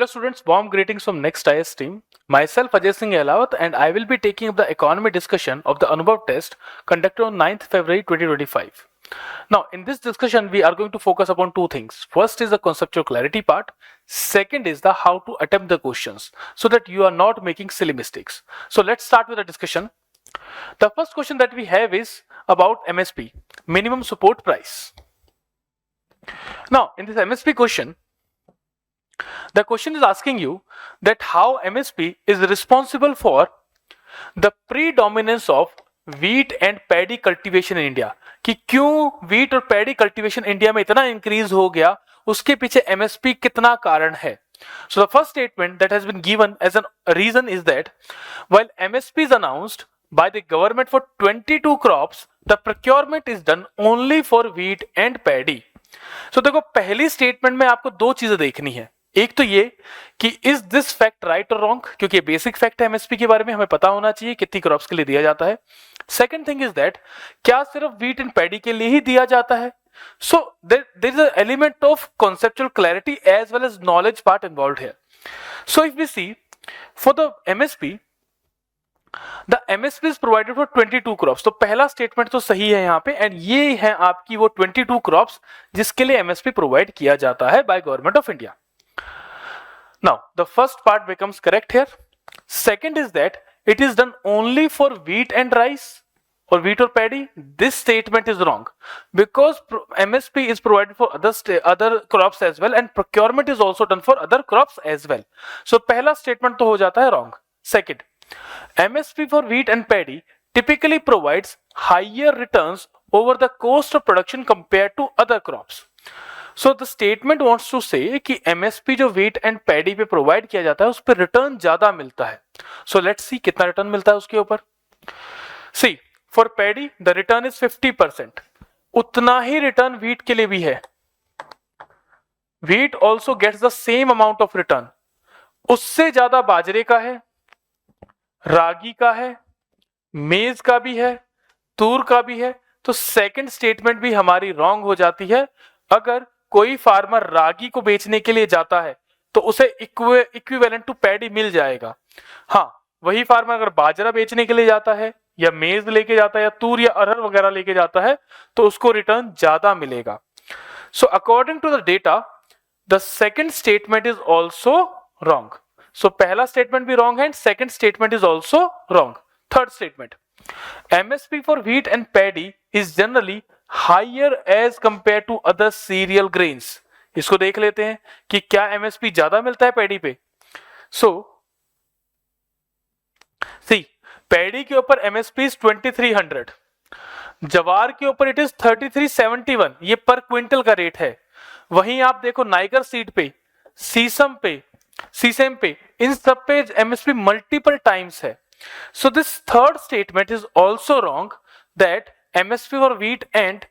Hello students, warm greetings from Next IS team. Myself Ajay Singh Elawat and I will be taking up the economy discussion of the Anubhav test conducted on 9th February 2025. Now in this discussion we are going to focus upon two things. First is the conceptual clarity part. Second is the how to attempt the questions so that you are not making silly mistakes. So let's start with the discussion. The first question that we have is about MSP, minimum support price. Now in this MSP question, the question is asking you that how MSP is responsible for the predominance of wheat and paddy cultivation in India. कि क्यों wheat और paddy cultivation India में इतना increase हो गया, उसके पीछे MSP कितना कारण है. So the first statement that has been given as a reason is that while MSP is announced by the government for 22 crops, the procurement is done only for wheat and paddy. So देखो पहली statement में आपको दो चीजें देखनी है. एक तो ये कि इज दिस फैक्ट राइट और रॉन्ग, क्योंकि ये बेसिक फैक्ट है एमएसपी के बारे में, हमें पता होना चाहिए कितनी क्रॉप्स के लिए दिया जाता है. सेकंड थिंग इज दैट क्या सिर्फ व्हीट एंड पैडी के लिए ही दिया जाता है. So there is a element of conceptual clarity as well as knowledge part involved here. So if we see for the MSP, the MSP is provided for 22 crops. तो पहला statement तो सही है यहाँ पे, एंड ये है आपकी वो 22 क्रॉप्स जिसके लिए एमएसपी प्रोवाइड किया जाता है bye government of India. Now, the first part becomes correct here. Second is that it is done only for wheat and rice or wheat or paddy. This statement is wrong because MSP is provided for other crops as well, and procurement is also done for other crops as well. So पहला statement तो हो जाता है wrong. Second, MSP for wheat and paddy typically provides higher returns over the cost of production compared to other crops. So the statement wants to say कि MSP जो wheat and paddy पे provide किया जाता है उस पर return ज्यादा मिलता है. So let's see कितना रिटर्न मिलता है उसके ऊपर. See, for paddy the return is 50%. उतना ही रिटर्न wheat के लिए भी है. Wheat also gets the same amount of return. उससे ज्यादा बाजरे का है, रागी का है, मेज का भी है, तूर का भी है. तो सेकंड स्टेटमेंट भी हमारी रॉन्ग हो जाती है. अगर कोई फार्मर रागी को बेचने के लिए जाता है तो उसे इक्विवेलेंट टू पैडी मिल जाएगा. हाँ, वही फार्मर अगर बाजरा बेचने के लिए जाता है या मेज लेके जाता है या तूर या अरहर वगैरह लेके जाता है तो उसको रिटर्न ज्यादा मिलेगा. So according to the data the second statement is also wrong. So पहला स्टेटमेंट भी रॉन्ग है and second statement is also wrong. Third statement, MSP for wheat and paddy is generally higher as compared to other cereal grains. इसको देख लेते हैं कि क्या MSP ज्यादा मिलता है पैडी पे. सो सी, पैडी के ऊपर MSP is 2300, जवार के ऊपर इट इज 3371. ये पर क्विंटल का रेट है. वहीं आप देखो नाइगर सीड पे, सीसम पे, इन सब पे MSP मल्टीपल टाइम्स है. So this third statement is also wrong that MSP for wheat and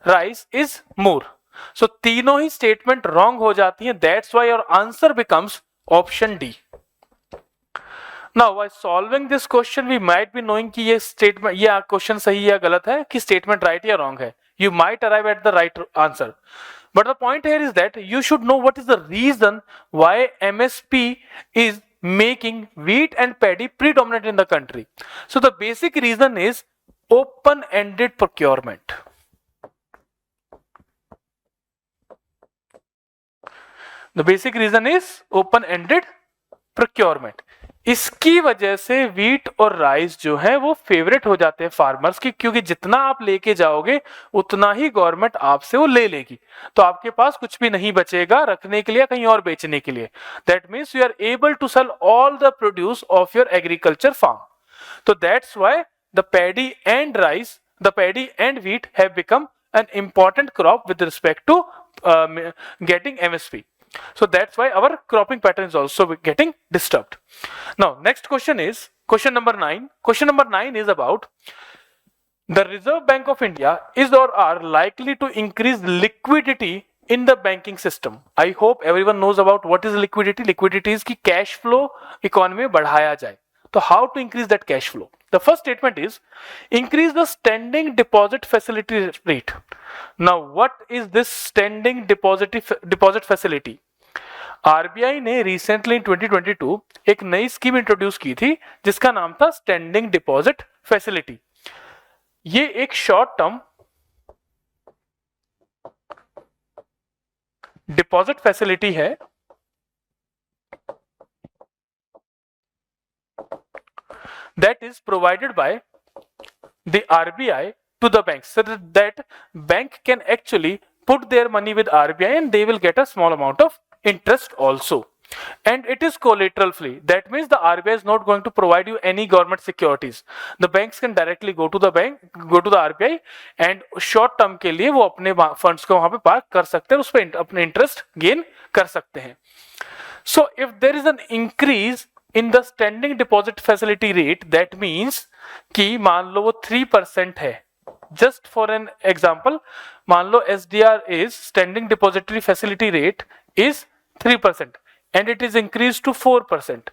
rice is more. So तीनों ही statement wrong हो जाती हैं. That's why your answer becomes option D. Now by solving this question we might be knowing कि ये statement, ये question सही या गलत है, कि statement right या wrong है. You might arrive at the right answer. But the point here is that you should know what is the reason why MSP is making wheat and paddy predominant in the country. So the basic reason is open-ended procurement. The basic reason is open-ended procurement. इसकी वजह से wheat और rice जो है वो favourite हो जाते हैं फार्मर्स की, क्योंकि जितना आप लेके जाओगे उतना ही गवर्नमेंट आपसे वो ले लेगी. तो आपके पास कुछ भी नहीं बचेगा रखने के लिए, कहीं और बेचने के लिए. That means you are able to sell all the produce of your agriculture farm. तो that's why the paddy and rice, the paddy and wheat have become an important crop with respect to getting MSP. So that's why our cropping pattern is also getting disturbed. Now next question is question number 9. Question number 9 is about the Reserve Bank of India is or are likely to increase liquidity in the banking system. I hope everyone knows about what is liquidity. Liquidity is कि cash flow economy में बढ़ाया जाए. तो how to increase that cash flow? The first statement is increase the standing deposit facility rate. Now what is this standing deposit facility? RBI ने recently 2022 एक नई scheme introduce की थी जिसका नाम था स्टैंडिंग डिपॉजिट फैसिलिटी। ये एक शॉर्ट टर्म डिपॉजिट फैसिलिटी है that is provided by the RBI to the banks so that bank can actually put their money with RBI and they will get a small amount of interest also, and it is collateral free. That means the RBI is not going to provide you any government securities. The banks can directly go to the RBI and short term के लिए वो अपने funds को वहां पे park कर सकते हैं, उस पर अपने interest gain कर सकते हैं. So if there is an increase in the standing deposit facility rate, that means कि मान लो वो 3% है. Just for an example, मान लो SDR is standing depository facility rate is 3% and it is increased to 4%.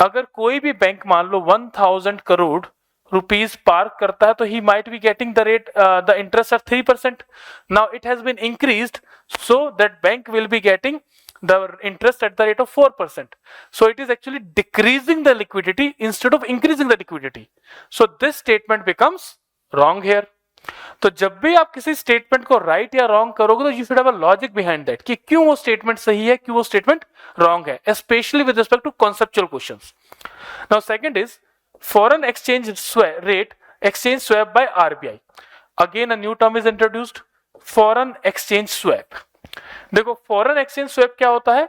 अगर कोई भी बैंक मान लो 1000 crore rupees park करता है तो he might be getting the rate the interest at 3%. Now it has been increased so that bank will be getting the interest at the rate of 4%. So it is actually decreasing the liquidity instead of increasing the liquidity. So this statement becomes wrong here. तो जब भी आप किसी statement को right या wrong करोगे तो you should have a logic behind that कि क्यों वो स्टेटमेंट सही है, क्यों वो स्टेटमेंट रॉन्ग है, specially with respect to conceptual questions. Now second is foreign exchange rate exchange swap by RBI. Again a new term is introduced, foreign exchange swap. देखो foreign exchange swap क्या होता है?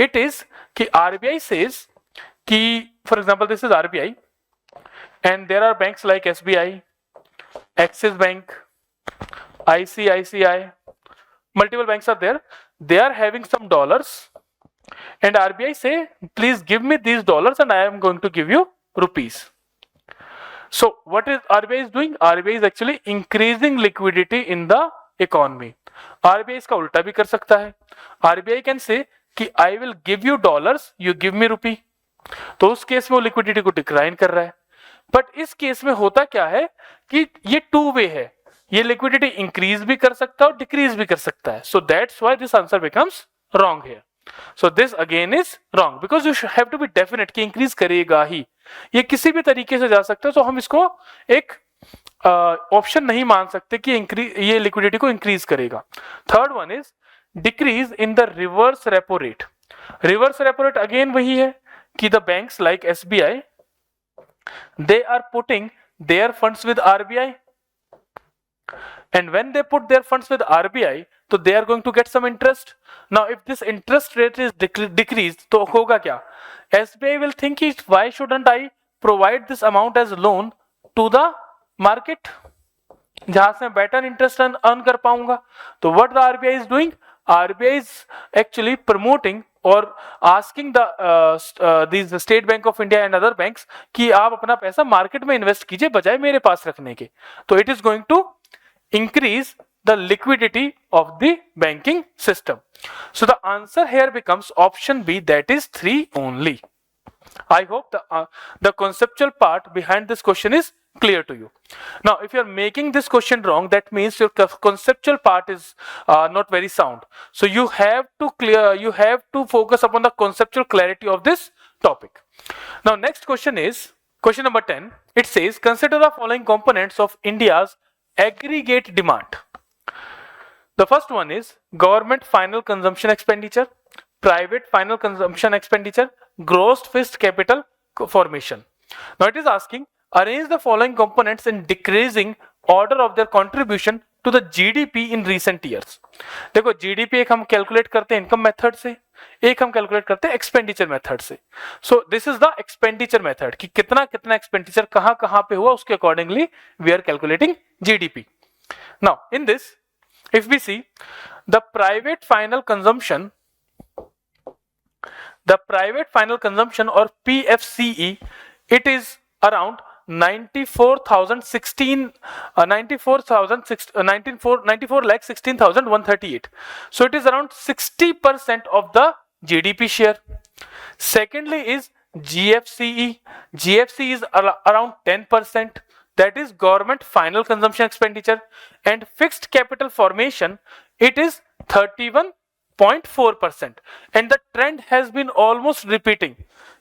It is कि RBI says कि for example this is RBI and there are banks like SBI, Axis Bank, ICICI, multiple banks are there. They are having some dollars and RBI say please give me these dollars and I am going to give you rupees. So what is RBI is doing? RBI is actually increasing liquidity in the economy. RBI इसका उल्टा भी कर सकता है. RBI can say कि I will give you dollars, you give me rupee. तो उस case में वो लिक्विडिटी को डिक्लाइन कर रहा है. बट इस केस में होता क्या है कि ये टू वे है, ये लिक्विडिटी इंक्रीज भी कर सकता है और डिक्रीज भी कर सकता है. So that's why this answer becomes wrong here. So this again is wrong because you have to be definite कि इंक्रीज करेगा ही. ये किसी भी तरीके से जा सकता है, तो हम इसको एक ऑप्शन नहीं मान सकते कि ये लिक्विडिटी को इंक्रीज करेगा. Third one is decrease in the reverse repo rate. Reverse repo rate again वही है कि the banks like SBI they are putting their funds with RBI, and when they put their funds with RBI so they are going to get some interest. Now if this interest rate is decreased तो होगा क्या? SBI will think why shouldn't I provide this amount as loan to the market जहां से मैं better interest earn कर पाऊंगा. तो what the RBI is doing? RBI is actually promoting or asking these State Bank of India and other banks कि आप अपना पैसा मार्केट में इन्वेस्ट कीजिए बजाय मेरे पास रखने के. तो it is going to increase the liquidity of the banking system. So the answer here becomes option B, that is 3 only. I hope the conceptual part behind this question is clear to you. Now if you are making this question wrong, that means your conceptual part is not very sound. So you have to focus upon the conceptual clarity of this topic. Now next question is question number 10. It says consider the following components of India's aggregate demand. The first one is government final consumption expenditure, private final consumption expenditure, gross fixed capital formation. Now it is asking arrange the following components in decreasing order of their contribution to the GDP in recent years. देखो GDP एक हम calculate करते हैं income method से, एक हम calculate करते हैं एक्सपेंडिचर मेथड से. So this is the expenditure method कि कितना कितना एक्सपेंडिचर कहां कहां पे हुआ, उसके accordingly we are calculating GDP. Now in this if we see the private final consumption or PFCE, it is around 94,16,138. So it is around 60% of the GDP share. Secondly is GFCE. GFCE is around 10%. That is government final consumption expenditure. And fixed capital formation, it is 31%. 0.4% and the trend has been almost repeating,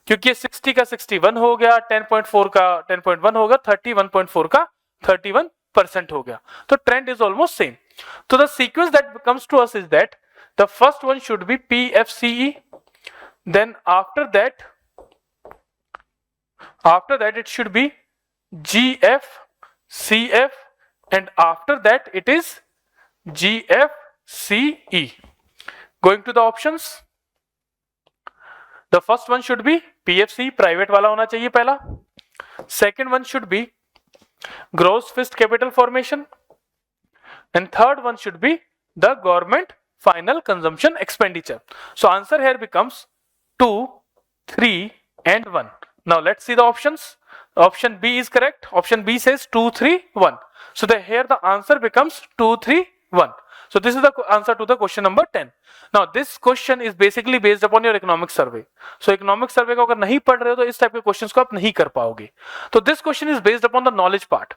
क्योंकि 60 का 61 हो गया, 10.4 का 10.1 होगा, 31.4 का 31% हो गया, तो ट्रेंड इज ऑलमोस्ट सेम. तो the sequence that comes to us is that the first one should be PFCE, then after that it should be GFCF, and after that it is GFCE. Going to the options, the first one should be PFC, private वाला होना चाहिए पहला. Second one should be gross fixed capital formation, and third one should be the government final consumption expenditure. So answer here becomes 2, 3 and 1. Now let's see the options. Option B is correct. Option B says 2, 3, 1. So here the answer becomes 2, 3, 1. So this is the answer to the question number 10. Now this question is basically based upon your economic survey. So economic survey को अगर नहीं पढ़ रहे हो तो इस type के questions को आप नहीं कर पाओगे. तो this question is based upon the knowledge part.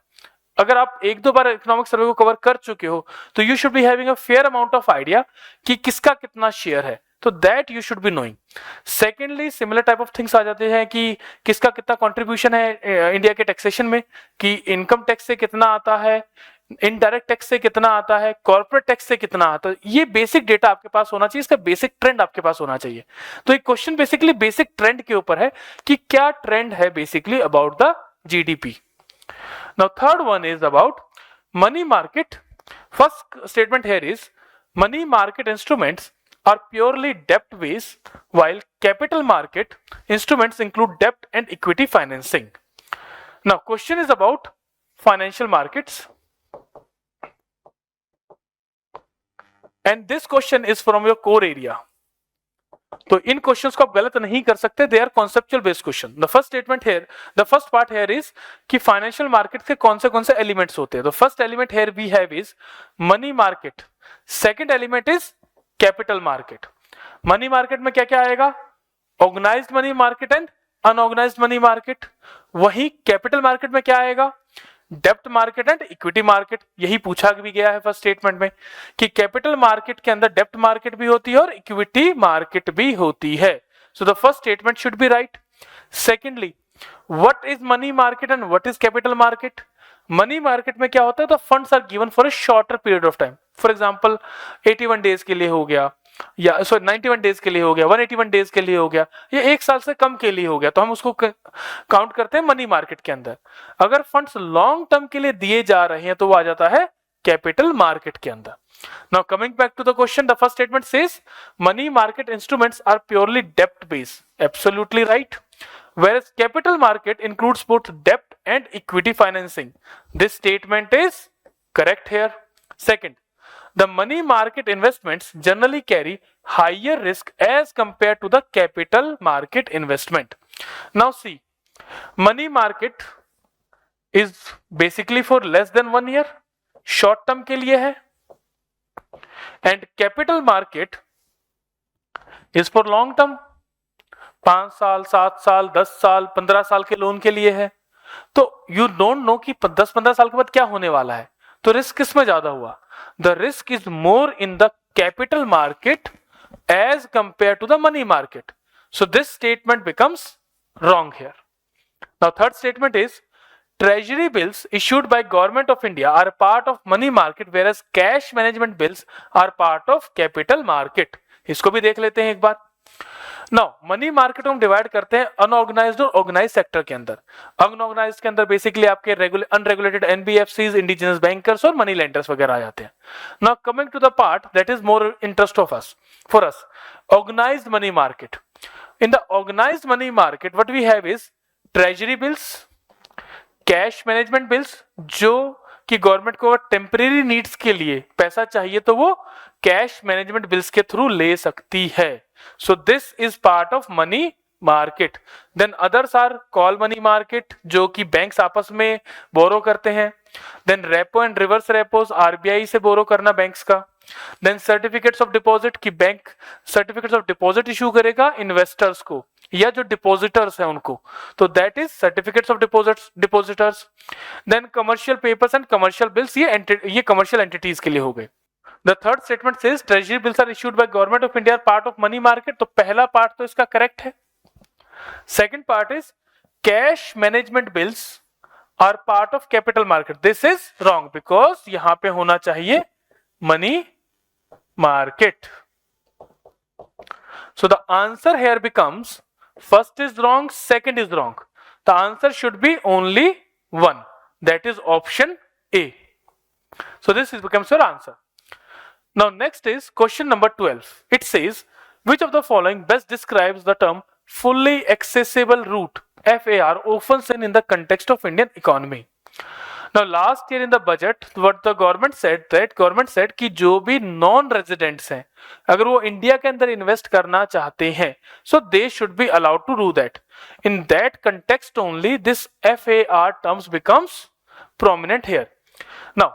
अगर आप एक दो बार इकोनॉमिक सर्वे को कवर कर चुके हो तो you should be having a fair amount of idea कि किसका कितना शेयर है, तो that you should be knowing. Secondly similar type of things आ जाते हैं कि किसका कितना कंट्रीब्यूशन है इंडिया के टैक्सेशन में, कि इनकम टैक्स से कितना आता है, इनडायरेक्ट टैक्स से कितना आता है, कॉर्पोरेट टैक्स से कितना आता है. ये बेसिक डेटा आपके पास होना चाहिए, इसका बेसिक ट्रेंड आपके पास होना चाहिए. तो एक क्वेश्चन बेसिकली बेसिक ट्रेंड के ऊपर है कि क्या ट्रेंड है basically about the GDP. Now third one is about money market. First statement here is money market instruments are purely debt based, while capital market instruments include debt and equity financing. Now question is about financial markets, and this question is from your core area. तो इन questions को आप गलत नहीं कर सकते, they are conceptual based question. The first statement here, the first part here is कि financial market के कौन से एलिमेंट्स होते हैं. The first element here we have is money market. Second element is capital market. Money market में क्या क्या आएगा? Organised money market and unorganised money market. वही कैपिटल मार्केट में क्या आएगा? डेप्ट मार्केट एंड इक्विटी मार्केट. यही पूछा भी गया है फर्स्ट स्टेटमेंट में कि कैपिटल मार्केट के अंदर डेप्ट मार्केट भी होती है और इक्विटी मार्केट भी होती है. So the first statement should be right. Secondly, what is money market and what is capital market? Money market में क्या होता है? The funds are given for a shorter period of time. For example 81 days के लिए हो गया, या 91 days के लिए हो गया, 181 डेज के लिए हो गया, या एक साल से कम के लिए हो गया, तो हम उसको काउंट करते हैं मनी मार्केट के अंदर. अगर फंड्स लॉन्ग टर्म के लिए दिए जा रहे हैं तो वो आ जाता है कैपिटल मार्केट के अंदर. Now coming back to the question, the first statement says money market instruments are purely डेप्ट based. Absolutely right. Whereas capital market includes both debt and equity financing. This statement is correct here. Second, the money market investments generally carry higher risk as compared to the capital market investment. Now see, money market is basically for less than 1 year, short term के लिए है, and capital market is for long term, 5 साल, 7 साल, 10 साल, 15 साल के loan के लिए है. तो यू डोंट नो कि 10-15 साल के बाद क्या होने वाला है, तो रिस्क किस में ज्यादा हुआ? The risk is more in the capital market as compare to the money market. So this statement becomes wrong here. Now third statement is treasury bills issued by government of India are part of money market, whereas cash management bills are part of capital market. इसको भी देख लेते हैं एक बार. Now money market हम divide करते हैं unorganised और ऑर्गेनाइज्ड सेक्टर के अंदर. अनऑर्गेनाइज्ड के अंदर बेसिकली आपके अनरेगुलेटेड NBFCs, इंडिजिनस बैंकर्स और मनी लेंडर्स वगैरह आ जाते हैं. Now coming to the part that is more interest of us for us, organised money market. In the organised money market what we have is treasury bills, cash management bills, जो कि government को temporary needs के लिए पैसा चाहिए तो वो cash management bills के थ्रू ले सकती है. So this is part of money market. Then others are call money market, जो कि बैंक्स आपस में बोरो करते हैं. Then repo and reverse repos, RBI से बोरो करना बैंक्स का. देन सर्टिफिकेट्स ऑफ डिपॉजिट, की bank certificates of deposit issue करेगा इन्वेस्टर्स को या जो डिपॉजिटर्स हैं उनको, तो that is certificates of depositors. Then commercial papers and commercial bills, ये कमर्शियल एंटिटीज के लिए हो गए. The third statement says treasury bills are issued by government of India part of money market, तो पहला पार्ट तो इसका करेक्ट है. Second part is cash management bills are part of capital market, this is wrong because यहां पे होना चाहिए money market. So the answer here becomes first is wrong, second is wrong. The answer should be only one, that is option A. So this becomes your answer. Now next is question number 12. It says which of the following best describes the term fully accessible route FAR often seen in the context of Indian economy. Now last year in the budget what the government said कि जो भी non residents हैं अगर वो India के अंदर invest करना चाहते हैं so they should be allowed to do that. In that context only this FAR terms becomes prominent here. Now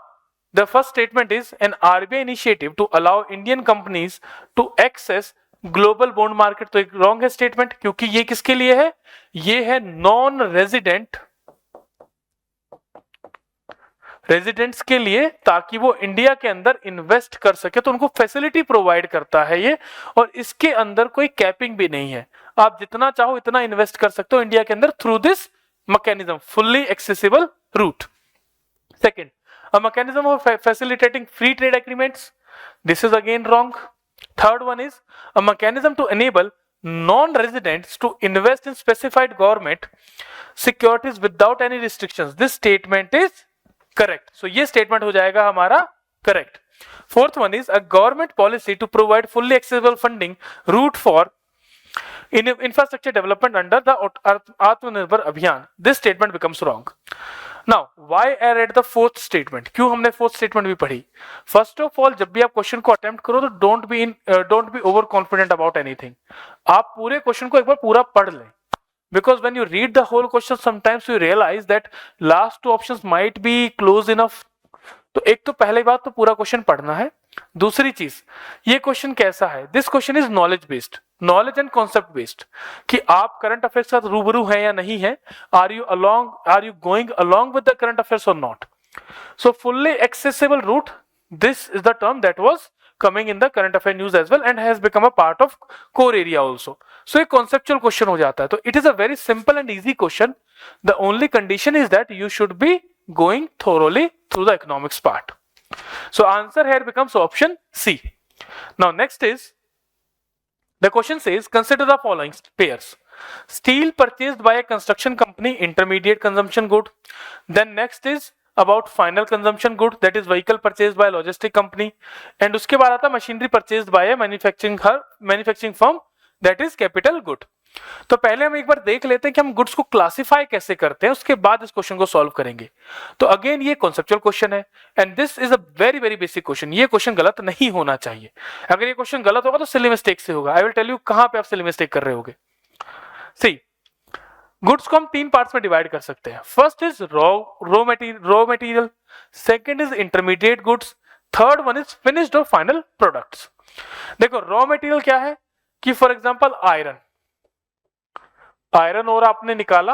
the first statement is an RBI initiative to allow Indian companies to access global bond market, तो एक wrong है statement क्योंकि ये किसके लिए है, ये है नॉन रेजिडेंट्स के लिए ताकि वो इंडिया के अंदर इन्वेस्ट कर सके, तो उनको फैसिलिटी प्रोवाइड करता है ये, और इसके अंदर कोई कैपिंग भी नहीं है, आप जितना चाहो इतना इन्वेस्ट कर सकते हो इंडिया के अंदर through this mechanism fully accessible route. Second, a mechanism of facilitating free trade agreements, this is again wrong. Third one is a mechanism to enable non-residents to invest in specified government securities without any restrictions, this statement is correct. So ये statement हो जाएगा हमारा correct. Fourth one is a government policy to provide fully accessible funding route for in infrastructure development under the Atmanirbhar Abhiyan, this statement becomes wrong. Now why I read the fourth statement, क्यों हमने fourth statement भी पढ़ी. First of all जब भी आप question को attempt करो तो don't be over confident about anything. आप पूरे क्वेश्चन को एक बार पूरा पढ़ लें, because when you read the whole question sometimes you realize that last two options might be close enough. तो एक तो पहली बात तो पूरा क्वेश्चन पढ़ना है. दूसरी चीज, ये क्वेश्चन कैसा है, this question is knowledge based, knowledge and concept based, कि आप करंट अफेयर्स के साथ रूबरू हैं या नहीं है, are you going along with the current affairs और not. So fully accessible route, this is the term that was coming in the current affair news as well and has become a part of core area also. So एक conceptual question हो जाता है. तो it is a very simple and easy question. The only condition is that you should be going thoroughly through the economics part. So answer here becomes option C. Now next is the question says consider the following pairs. Steel purchased by a construction company, intermediate consumption good. Then next is about final consumption good, that is vehicle purchased by logistic company, and उसके बाद आता machinery purchased by a manufacturing firm, that is capital good. तो पहले हम एक बार देख लेते हैं कि हम गुड्स को क्लासिफाई कैसे करते हैं, उसके बाद इस क्वेश्चन को सॉल्व करेंगे. तो अगेन ये कॉन्सेप्चुअल क्वेश्चन है and this is a very very basic question. ये क्वेश्चन गलत नहीं होना चाहिए. अगर ये क्वेश्चन गलत होगा तो सिली मिस्टेक से होगा. आई विल टेल यू कहां पे आप सिली मिस्टेक कर रहे होगे. सी, गुड्स को हम तीन पार्ट्स में डिवाइड कर सकते हैं. First is raw material, second is intermediate goods, third one is finished और फाइनल प्रोडक्ट्स. देखो रॉ मटेरियल क्या है कि फॉर एग्जांपल आयरन ओर आपने निकाला,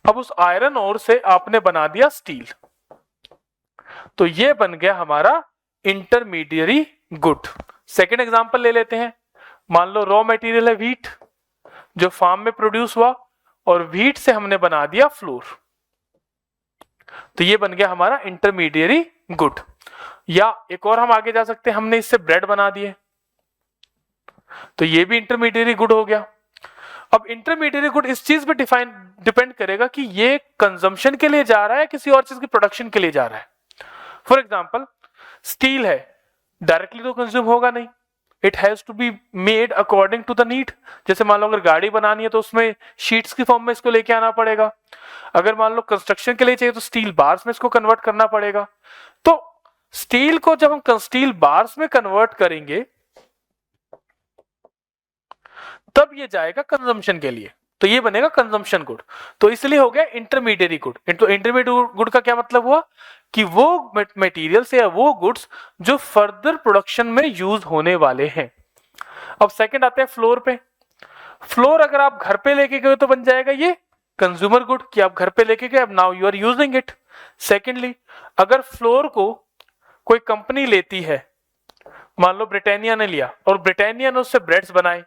अब उस आयरन ओर से आपने बना दिया स्टील, तो ये बन गया हमारा इंटरमीडिएरी गुड. सेकंड एग्जांपल ले लेते हैं. मान लो रॉ मटेरियल है व्हीट, जो फार्म में प्रोड्यूस हुआ, और व्हीट से हमने बना दिया फ्लोर, तो ये बन गया हमारा इंटरमीडिएरी गुड. या एक और हम आगे जा सकते हैं, हमने इससे ब्रेड बना दिए, तो ये भी इंटरमीडिएरी गुड हो गया. अब इंटरमीडिएट गुड इस चीज पे डिपेंड करेगा कि ये कंजम्पशन के लिए जा रहा है, किसी और चीज की प्रोडक्शन के लिए जा रहा है. फॉर एग्जांपल स्टील है, डायरेक्टली तो कंज्यूम होगा नहीं, it has to be made according to the need. जैसे मान लो अगर गाड़ी बनानी है तो उसमें शीट्स की फॉर्म में इसको लेके आना पड़ेगा. अगर मान लो कंस्ट्रक्शन के लिए चाहिए तो स्टील बार्स में इसको कन्वर्ट करना पड़ेगा. तो स्टील को जब हम स्टील बार्स में कन्वर्ट करेंगे तब ये जाएगा कंजम्पशन के लिए, तो ये बनेगा कंजम्पशन गुड. तो इसलिए हो गया इंटरमीडिएट गुड. तो इंटरमीडिएट गुड का क्या मतलब हुआ कि वो मटेरियल्स या वो गुड्स जो फर्दर प्रोडक्शन में यूज होने वाले हैं. अब सेकंड आते हैं फ्लोर पे. फ्लोर अगर आप घर पे लेके गए तो बन जाएगा ये कंज्यूमर गुड, कि आप घर पे लेके गए, अब now you are using it. Secondly अगर फ्लोर को कोई कंपनी लेती है, मान लो ब्रिटानिया ने लिया और ब्रिटानिया ने उससे ब्रेड्स बनाए,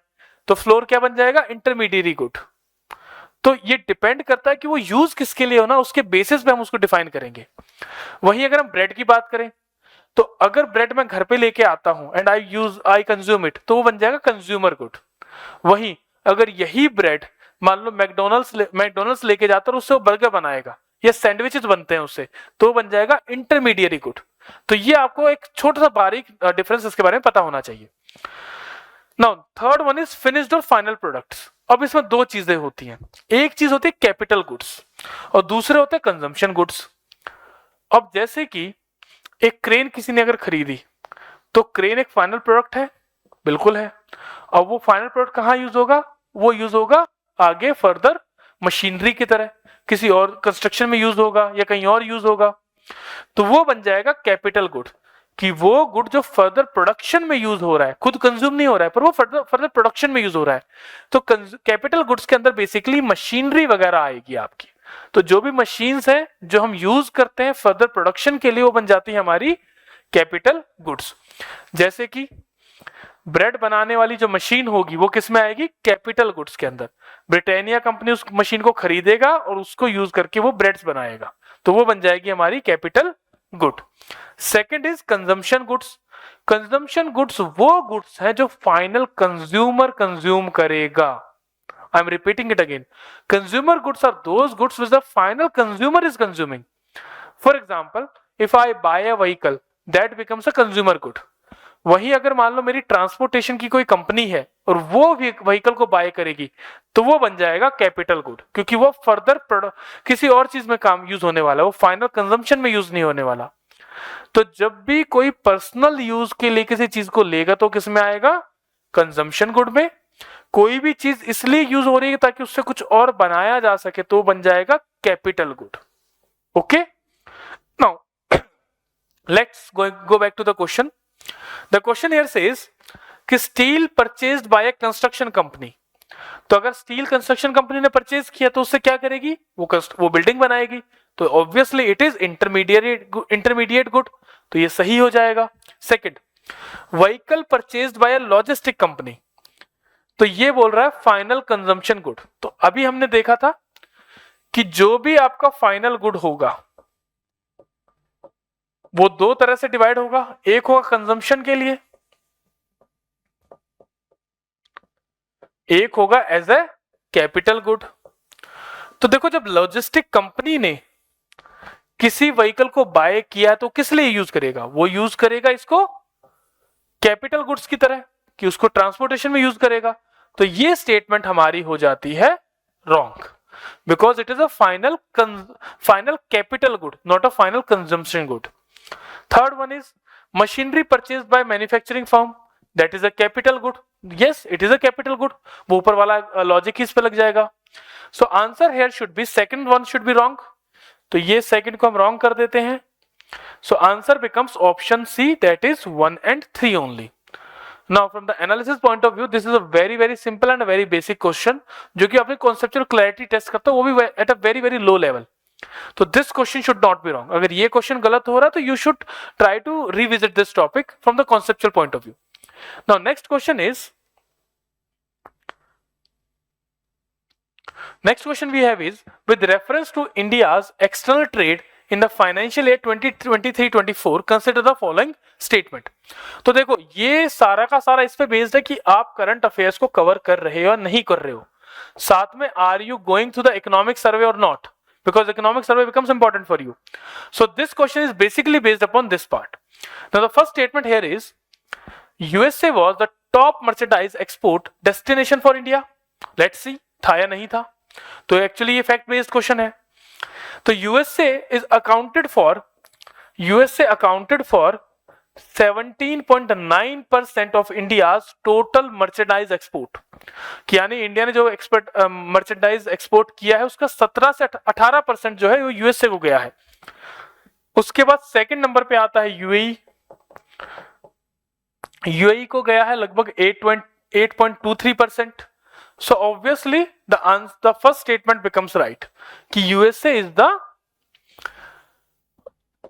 तो फ्लोर क्या बन जाएगा? Intermediary good. तो ये डिपेंड करता है कि वो यूज किसके लिए हो ना, उसके बेसिस पे हम उसको डिफाइन करेंगे। वहीं अगर हम ब्रेड की बात करें, तो अगर ब्रेड मैं घर पे लेके आता हूं एंड आई कंज्यूम इट, तो वो बन जाएगा कंज्यूमर गुड। वहीं अगर यही ब्रेड मान लो मैकडोनल्ड्स लेके जाता है और उससे वो बर्गर बनाएगा या सैंडविचेस बनते हैं उससे, तो वो बन जाएगा इंटरमीडिएरी गुड। तो ये आपको एक छोटा सा बारीक डिफरेंस इसके बारे में पता होना चाहिए। Now third one is finished और फाइनल प्रोडक्ट्स। अब इसमें दो चीजें होती हैं, एक चीज होती है कैपिटल गुड्स और दूसरे होते हैं कंजम्पशन गुड्स। अब जैसे कि एक क्रेन किसी ने अगर खरीदी, तो क्रेन एक फाइनल प्रोडक्ट है, बिल्कुल है। अब वो फाइनल प्रोडक्ट कहाँ यूज होगा? वो यूज होगा आगे फर्दर मशीनरी की तरह, किसी और कंस्ट्रक्शन में यूज होगा या कहीं और यूज होगा, तो वो बन जाएगा कैपिटल गुड। कि वो गुड जो फर्दर प्रोडक्शन में यूज हो रहा है, खुद कंज्यूम नहीं हो रहा है पर वो फर्दर प्रोडक्शन में यूज हो रहा है, तो कैपिटल गुड्स के अंदर बेसिकली मशीनरी वगैरह आएगी आपकी। तो जो भी मशीन्स हैं जो हम यूज करते हैं फर्दर प्रोडक्शन के लिए, वो बन जाती है हमारी कैपिटल गुड्स। जैसे कि ब्रेड बनाने वाली जो मशीन होगी वो किस में आएगी? कैपिटल गुड्स के अंदर। ब्रिटानिया कंपनी उस मशीन को खरीदेगा और उसको यूज करके वो ब्रेड्स बनाएगा, तो वो बन जाएगी हमारी capital good. Second is consumption goods. Consumption goods वो गुड्स हैं जो फाइनल कंज्यूमर कंज्यूम करेगा। I am repeating it again, consumer goods are those goods which the final consumer is consuming. For example, if I buy a vehicle, that becomes a consumer good. वही अगर मान लो मेरी transportation की कोई company है और वो व्हीकल को बाय करेगी, तो वो बन जाएगा कैपिटल गुड, क्योंकि वो फर्दर किसी और चीज में काम यूज होने वाला है, वो फाइनल कंजम्पशन में यूज नहीं होने वाला। तो जब भी कोई पर्सनल यूज के लिए किसी चीज को लेगा, तो किस में आएगा? कंजम्पशन गुड में। कोई भी चीज इसलिए यूज हो रही है ताकि उससे कुछ और बनाया जा सके, तो बन जाएगा capital good. Okay, now let's go back to the question. The question here says कि steel purchased by a construction company. तो अगर स्टील कंस्ट्रक्शन कंपनी ने परचेज किया तो उससे क्या करेगी? वो बिल्डिंग बनाएगी, तो obviously it is intermediate good, तो ये सही हो जाएगा। Second, vehicle purchased by a logistic company, तो ये बोल रहा है फाइनल कंजम्पशन गुड। तो अभी हमने देखा था कि जो भी आपका फाइनल गुड होगा वो दो तरह से डिवाइड होगा, एक होगा कंजम्पशन के लिए, एक होगा एज ए कैपिटल गुड। तो देखो, जब लॉजिस्टिक कंपनी ने किसी व्हीकल को बाय किया तो किस लिए यूज करेगा? वो यूज करेगा इसको कैपिटल गुड्स की तरह, कि उसको ट्रांसपोर्टेशन में यूज करेगा। तो ये स्टेटमेंट हमारी हो जाती है wrong, because it is a final capital good, not a final consumption good. Third one is machinery purchased by manufacturing firm, that is a capital good. Yes, it is a capital good. वो ऊपर वाला logic इस पे लग जाएगा। So answer here should be second one should be wrong. तो ये second को हम wrong कर देते हैं। So answer becomes option C, that is 1 and 3 only. Now from the analysis point of view, this is a very simple and a very basic question, जो कि अपने conceptual clarity test करता है, वो भी at a very low level. तो this question should not be wrong. अगर ये क्वेश्चन गलत हो रहा है तो you should try to revisit this topic from the conceptual point of view. Now next question we have is with reference to India's external trade in the financial year 2023-24 consider the following statement. तो देखो, ये सारा का सारा इस पे based है कि आप करंट अफेयर्स को कवर कर रहे हो या नहीं कर रहे हो, साथ में are you going through the economic survey और not, because economic survey becomes important for you. So this question is basically based upon this part. Now the first statement here is USA was the top merchandise export destination for India. Let's see, था या नहीं था? तो actually ये fact based question है। तो USA accounted for 17.9% of India's total merchandise export। यानी India ने जो मर्चेंडाइज एक्सपोर्ट किया है उसका 17 से 18% जो है वो यूएसए को गया है। उसके बाद सेकंड नंबर पे आता है यूएई को गया है लगभग 8.23%। So obviously the first statement becomes right कि USA is the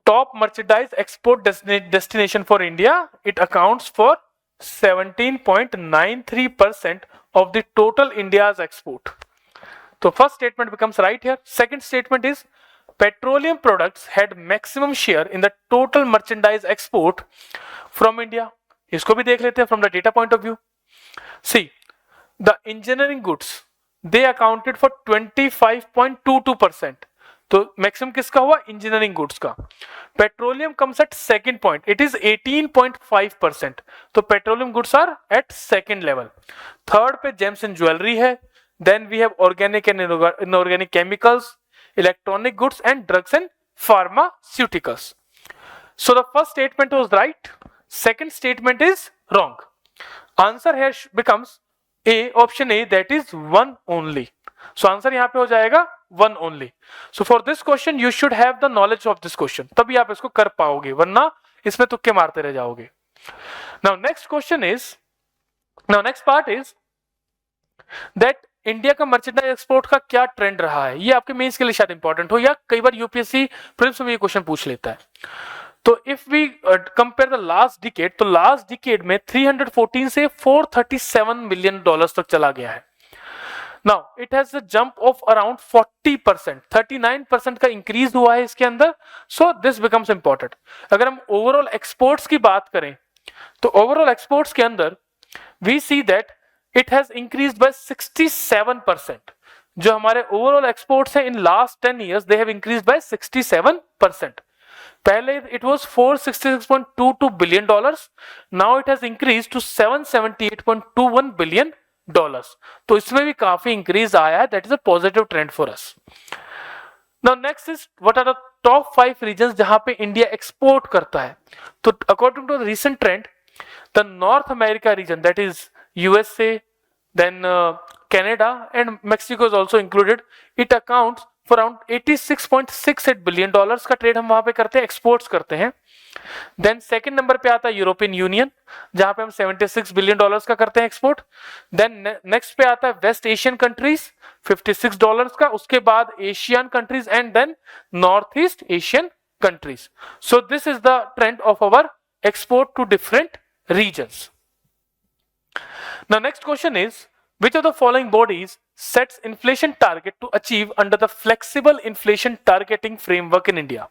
top merchandise export destination for India, it accounts for 17.93% of the total India's export. So first statement becomes right here. Second statement is petroleum products had maximum share in the total merchandise export from India. इसको भी देख लेते हैं from the data point of view. See, the engineering goods, they accounted for 25.22%. तो maximum किसका हुआ? Engineering goods का. Petroleum comes at second point, it is 18.5%. तो petroleum goods are at second level. Third पे जेम्स एंड ज्वेलरी है. Then we have organic and inorganic chemicals, electronic goods and drugs and pharmaceuticals. So the first statement was right, second statement is wrong. Answer here becomes A, option A, that is one only. So answer यहाँ पे हो जाएगा one only. So for this question you should have the knowledge of this question, तभी आप इसको कर पाओगे, वरना इसमें तुक्के मारते रह जाओगे. Now next part is that India का मर्चेंडाइज एक्सपोर्ट का क्या ट्रेंड रहा है. ये आपके मेंस के लिए शायद इंपॉर्टेंट हो, या कई बार यूपीएससी प्रीलिम्स में ये क्वेश्चन पूछ लेता है. तो if we compare the last decade, तो लास्ट डिकेड में 314 से 437 मिलियन डॉलर्स तक चला गया है. Now it has a jump of around 40%, 39% का इंक्रीज हुआ है इसके अंदर. So this becomes important. अगर हम ओवरऑल एक्सपोर्ट्स की बात करें, तो ओवरऑल एक्सपोर्ट्स के अंदर we see that it has increase by 67%. जो हमारे ओवरऑल एक्सपोर्ट्स हैं in last 10 years, they have increase by 67%. पहले it was 466.22 billion dollars, now it has increased to 778.21 billion dollars. तो इसमें भी काफी इंक्रीज आया है. that is a positive trend for us. Now next is what are the top 5 regions जहां पे India export करता है. तो according to the recent trend, the North America region, that is USA, then Canada and Mexico is also included, it accounts for around 86.68 billion dollars का trade हम वहां पे करते हैं, एक्सपोर्ट्स करते हैं. देन सेकंड नंबर पे आता है यूरोपियन यूनियन, जहां पे हम 76 बिलियन डॉलर्स का करते हैं एक्सपोर्ट. देन नेक्स्ट पे आता है वेस्ट एशियन कंट्रीज, 56 डॉलर्स का. उसके बाद Asian countries and then north east Asian countries. So this is the trend of our export to different regions. Now next question is which of the following bodies sets inflation target to achieve under the flexible inflation targeting framework in India?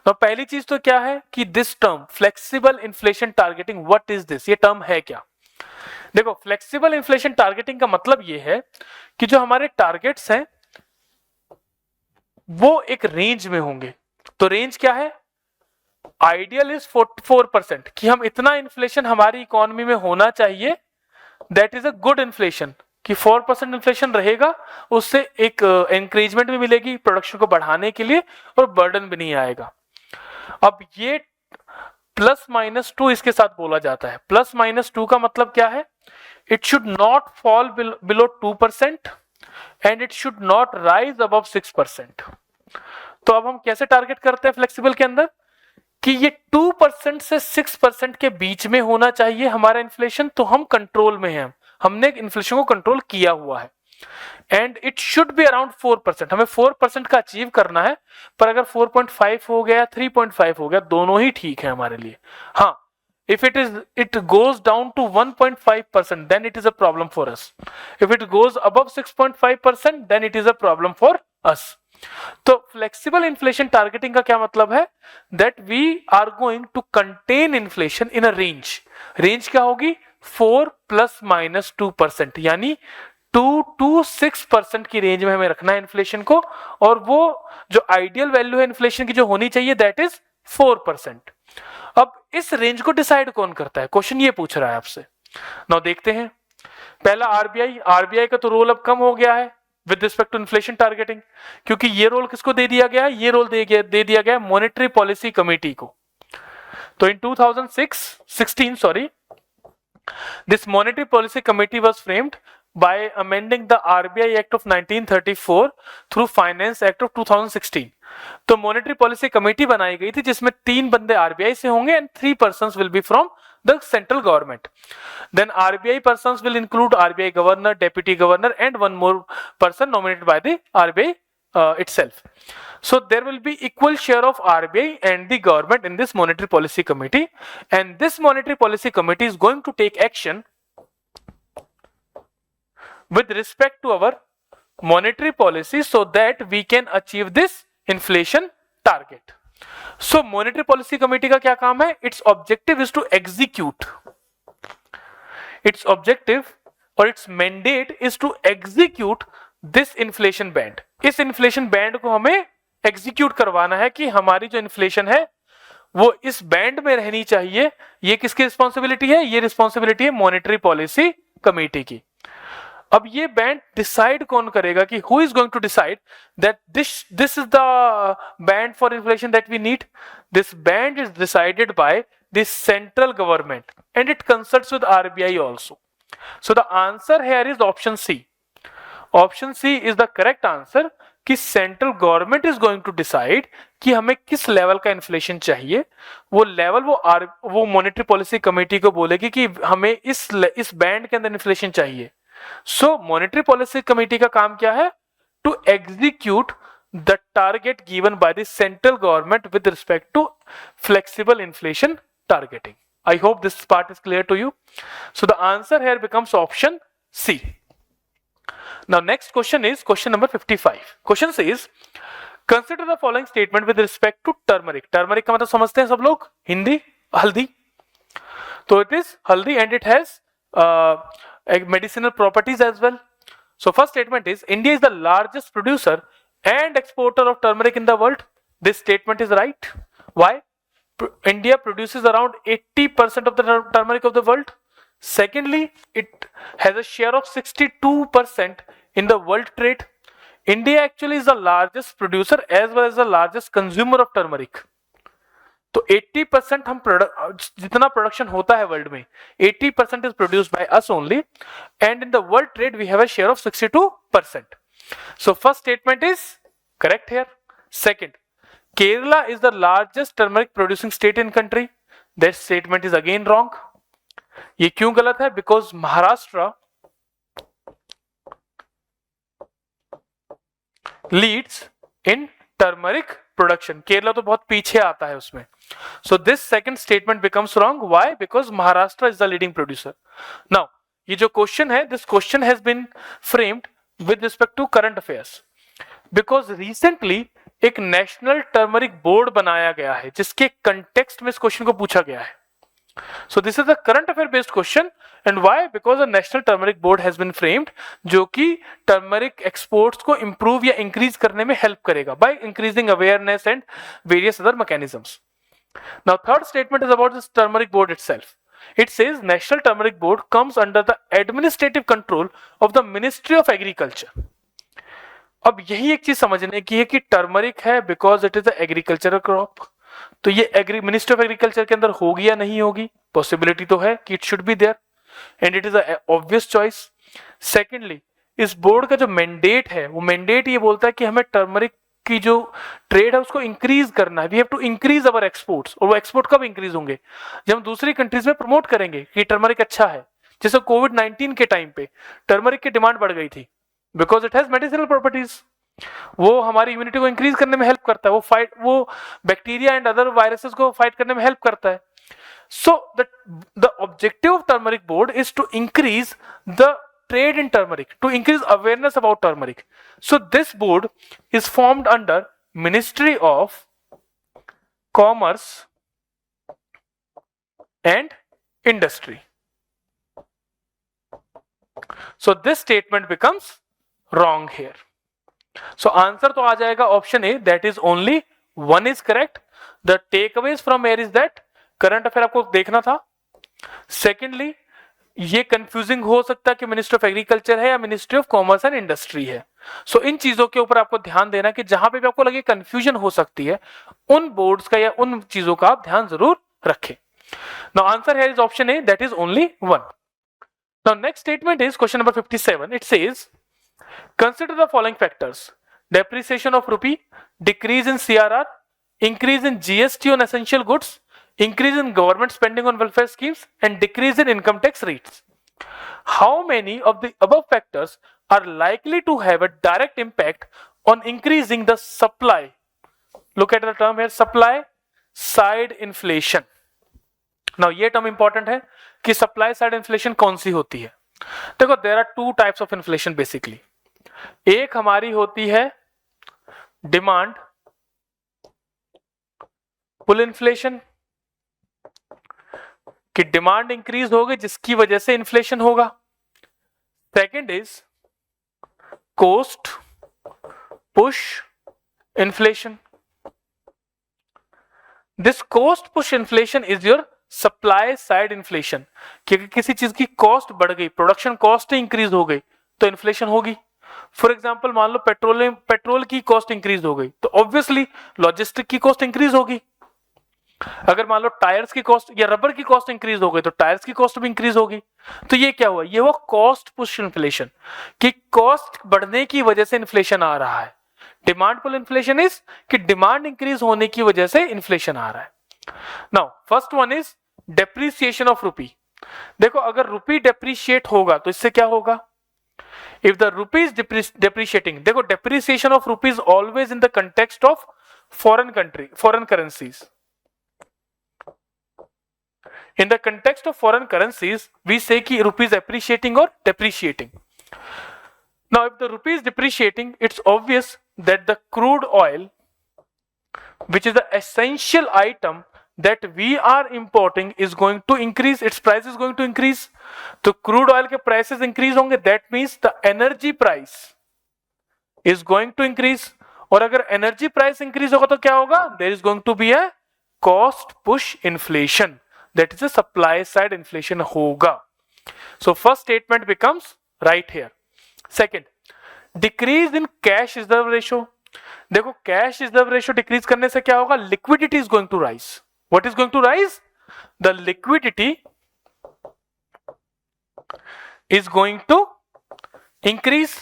Now पहली चीज तो क्या है कि this term flexible inflation targeting, what is this? ये term है क्या? देखो, flexible inflation targeting का मतलब ये है कि जो हमारे टारगेट्स हैं वो एक रेंज में होंगे. तो रेंज क्या है? आइडियल इज 44%, कि हम इतना इन्फ्लेशन हमारी इकोनॉमी में होना चाहिए. That is a good inflation, कि 4% इन्फ्लेशन रहेगा, उससे एक एनकरेजमेंट भी मिलेगी प्रोडक्शन को बढ़ाने के लिए और बर्डन भी नहीं आएगा. अब ये +-2 इसके साथ बोला जाता है. +-2 का मतलब क्या है? It should not fall below 2% and it should not rise above 6%. तो अब हम कैसे टारगेट करते हैं फ्लेक्सिबल के अंदर कि ये 2% से 6% के बीच में होना चाहिए हमारा इन्फ्लेशन, तो हम कंट्रोल में हैं, हमने इन्फ्लेशन को कंट्रोल किया हुआ है. And it should be around 4%, हमें 4% का अचीव करना है. पर अगर 4.5 हो गया, 3.5 हो गया, दोनों ही ठीक है हमारे लिए. हाँ, if it goes down to 1.5%, then it is a problem for us. If it goes above 6.5%, then it is a problem for us. तो फ्लेक्सिबल इन्फ्लेशन टारगेटिंग का क्या मतलब है? That we are going to contain inflation in a range. Range क्या होगी? 4 ± 2%, यानी 2 to 6% की range में हमें रखना है इन्फ्लेशन को. और वो जो आइडियल वैल्यू है इन्फ्लेशन की जो होनी चाहिए, दैट इज 4%. अब इस रेंज को डिसाइड कौन करता है? क्वेश्चन ये पूछ रहा है आपसे. नाउ देखते हैं. पहला आरबीआई का तो रोल अब कम हो गया है with respect to inflation targeting, क्योंकि ये रोल किसको दे दिया गया है? ये रोल दे दिया गया मॉनेटरी पॉलिसी कमेटी को. तो इन 2016 this monetary policy committee was framed by amending the RBI Act of 1934 through Finance Act of 2016. तो मॉनेटरी पॉलिसी कमेटी बनाई गई थी जिसमें 3 बंदे आरबीआई से होंगे and 3 persons will be from the central government. Then RBI persons will include RBI governor, deputy governor and one more person nominated by the RBI itself. So there will be equal share of RBI and the government in this monetary policy committee, and this monetary policy committee is going to take action with respect to our monetary policy so that we can achieve this inflation target. So monetary policy committee का क्या काम है? Its objective is to execute. Its objective or its mandate is to execute this inflation band. इस inflation band को हमें execute करवाना है कि हमारी जो inflation है वो इस बैंड में रहनी चाहिए. ये किसकी रिस्पॉन्सिबिलिटी है? ये रिस्पॉन्सिबिलिटी है मॉनेटरी पॉलिसी कमेटी की. अब ये बैंड डिसाइड कौन करेगा कि who is going to decide that this is the band for inflation that we need? This band is decided by the central government and it consults with RBI also. So the answer here is option C. Option C is the correct answer कि central government is going to decide कि हमें किस level का inflation चाहिए. वो level वो monetary policy committee को बोलेगी कि हमें इस बैंड के अंदर इन्फ्लेशन चाहिए. सो मॉनेटरी पॉलिसी कमेटी का काम क्या है? To execute the target given by the central government with respect to flexible inflation targeting. I hope this part is clear to you. So the answer here becomes option C. Now next question is question number 55. Question says, consider the following statement with respect to turmeric. Turmeric का मतलब समझते हैं सब लोग? हिंदी हल्दी. तो it is haldi and it has medicinal properties as well. So first statement is India is the largest producer and exporter of turmeric in the world. This statement is right. Why? India produces around 80% of the turmeric of the world. Secondly, it has a share of 62% in the world trade. India actually is the largest producer as well as the largest consumer of turmeric. तो 80% हम जितना production होता है world में 80% is produced by us only and in the world trade we have a share of 62%. So first statement is correct here. Second, Kerala is the largest turmeric producing state in country. That statement is again wrong. ये क्यों गलत है? Because Maharashtra leads in turmeric production. Kerala तो बहुत पीछे आता है उसमें. So this second statement becomes wrong. Why? Because Maharashtra is the leading producer. Now, ये जो question है, this question has been framed with respect to current affairs. Because recently एक national turmeric board बनाया गया है जिसके context में इस question को पूछा गया है. So this is a current affair based question. And why? Because a national turmeric board has been framed जो कि turmeric exports को improve या increase करने में help करेगा by increasing awareness and various other mechanisms. Now third statement is about this turmeric board itself. It says National Turmeric Board comes under the administrative control of the Ministry of Agriculture. अब यही एक चीज समझने की है कि turmeric है because it is a agricultural crop. तो ये मिनिस्ट्री ऑफ एग्रीकल्चर के अंदर होगी या नहीं होगी? पॉसिबिलिटी तो है कि it should be there and it is a obvious choice. Secondly, इस बोर्ड का जो मैंडेट है वो मैंडेट ये बोलता है कि हमें टर्मरिक की जो ट्रेड है उसको इंक्रीज करना है. We have to increase our exports. और वो एक्सपोर्ट कब इंक्रीज होंगे? जब हम दूसरी कंट्रीज में प्रमोट करेंगे कि टर्मरिक अच्छा है. जैसे कोविड-19 के टाइम पे टर्मरिक की डिमांड बढ़ गई थी because it has medicinal properties. वो हमारी इम्यूनिटी को इंक्रीज करने में हेल्प करता है. वो बैक्टीरिया एंड अदर वायरसेस को फाइट करने में हेल्प करता है. So the objective of turmeric board is to increase the trade in turmeric, to increase awareness about turmeric. So this board is formed under Ministry of Commerce and Industry. So this statement becomes wrong here. So answer तो आ जाएगा option A, that is only one is correct. The takeaways from here is that current affair आपको देखना था. Secondly, ये confusing हो सकता है कि मिनिस्ट्री ऑफ एग्रीकल्चर है या ministry of commerce and industry है. सो इन चीजों के ऊपर आपको ध्यान देना कि जहां पे भी आपको लगे कंफ्यूजन हो सकती है उन बोर्ड्स का या उन चीजों का आप ध्यान जरूर रखें. Now answer here is option A, that is only one. Now next statement is question number 57. It says consider the following factors: depreciation of rupee, decrease in CRR, increase in GST on essential goods, increase in government spending on welfare schemes, and decrease in income tax rates. How many of the above factors are likely to have a direct impact on increasing the supply. Look at the term here, supply side inflation. Now ये term important है कि supply side inflation कौन सी होती है. देखो there are two types of inflation basically. एक हमारी होती है डिमांड पुल इन्फ्लेशन, कि डिमांड इंक्रीज होगी जिसकी वजह से इन्फ्लेशन होगा. Second is cost push inflation. This cost push inflation is your supply side inflation, क्योंकि किसी चीज की कॉस्ट बढ़ गई, प्रोडक्शन कॉस्ट इंक्रीज हो गई तो इन्फ्लेशन होगी. फॉर एग्जांपल मान लो पेट्रोल की कॉस्ट इंक्रीज हो गई तो ऑब्वियसली लॉजिस्टिक की कॉस्ट इंक्रीज होगी. अगर मान लो टायर्स की कॉस्ट या रबर की कॉस्ट इंक्रीज हो गई तो टायर्स की कॉस्ट भी इंक्रीज होगी. तो ये क्या हुआ, ये हुआ कॉस्ट पुश इन्फ्लेशन, कि कॉस्ट बढ़ने की वजह से इन्फ्लेशन आ रहा है. डिमांड पुल इन्फ्लेशन इज कि डिमांड इंक्रीज होने की वजह से इन्फ्लेशन आ रहा है. Now first one is depreciation of रूपी. देखो अगर रूपी डेप्रिशिएट होगा तो इससे क्या होगा, if the rupee is depreciating, देखो depreciation of rupee is always in the context of foreign currencies. In the context of foreign currencies, we say कि rupee is appreciating or depreciating. Now, if the rupee is depreciating, it's obvious that the crude oil, which is the essential item that we are importing, is going to increase. Its price is going to increase. तो crude oil के prices increase होंगे. That means the energy price is going to increase. और अगर energy price increase होगा तो क्या होगा? There is going to be a cost push inflation. That is a supply side inflation होगा. So first statement becomes right here. Second, decrease in cash reserve ratio. देखो cash reserve ratio decrease करने से क्या होगा? Liquidity is going to rise. What is going to rise? The liquidity is going to increase.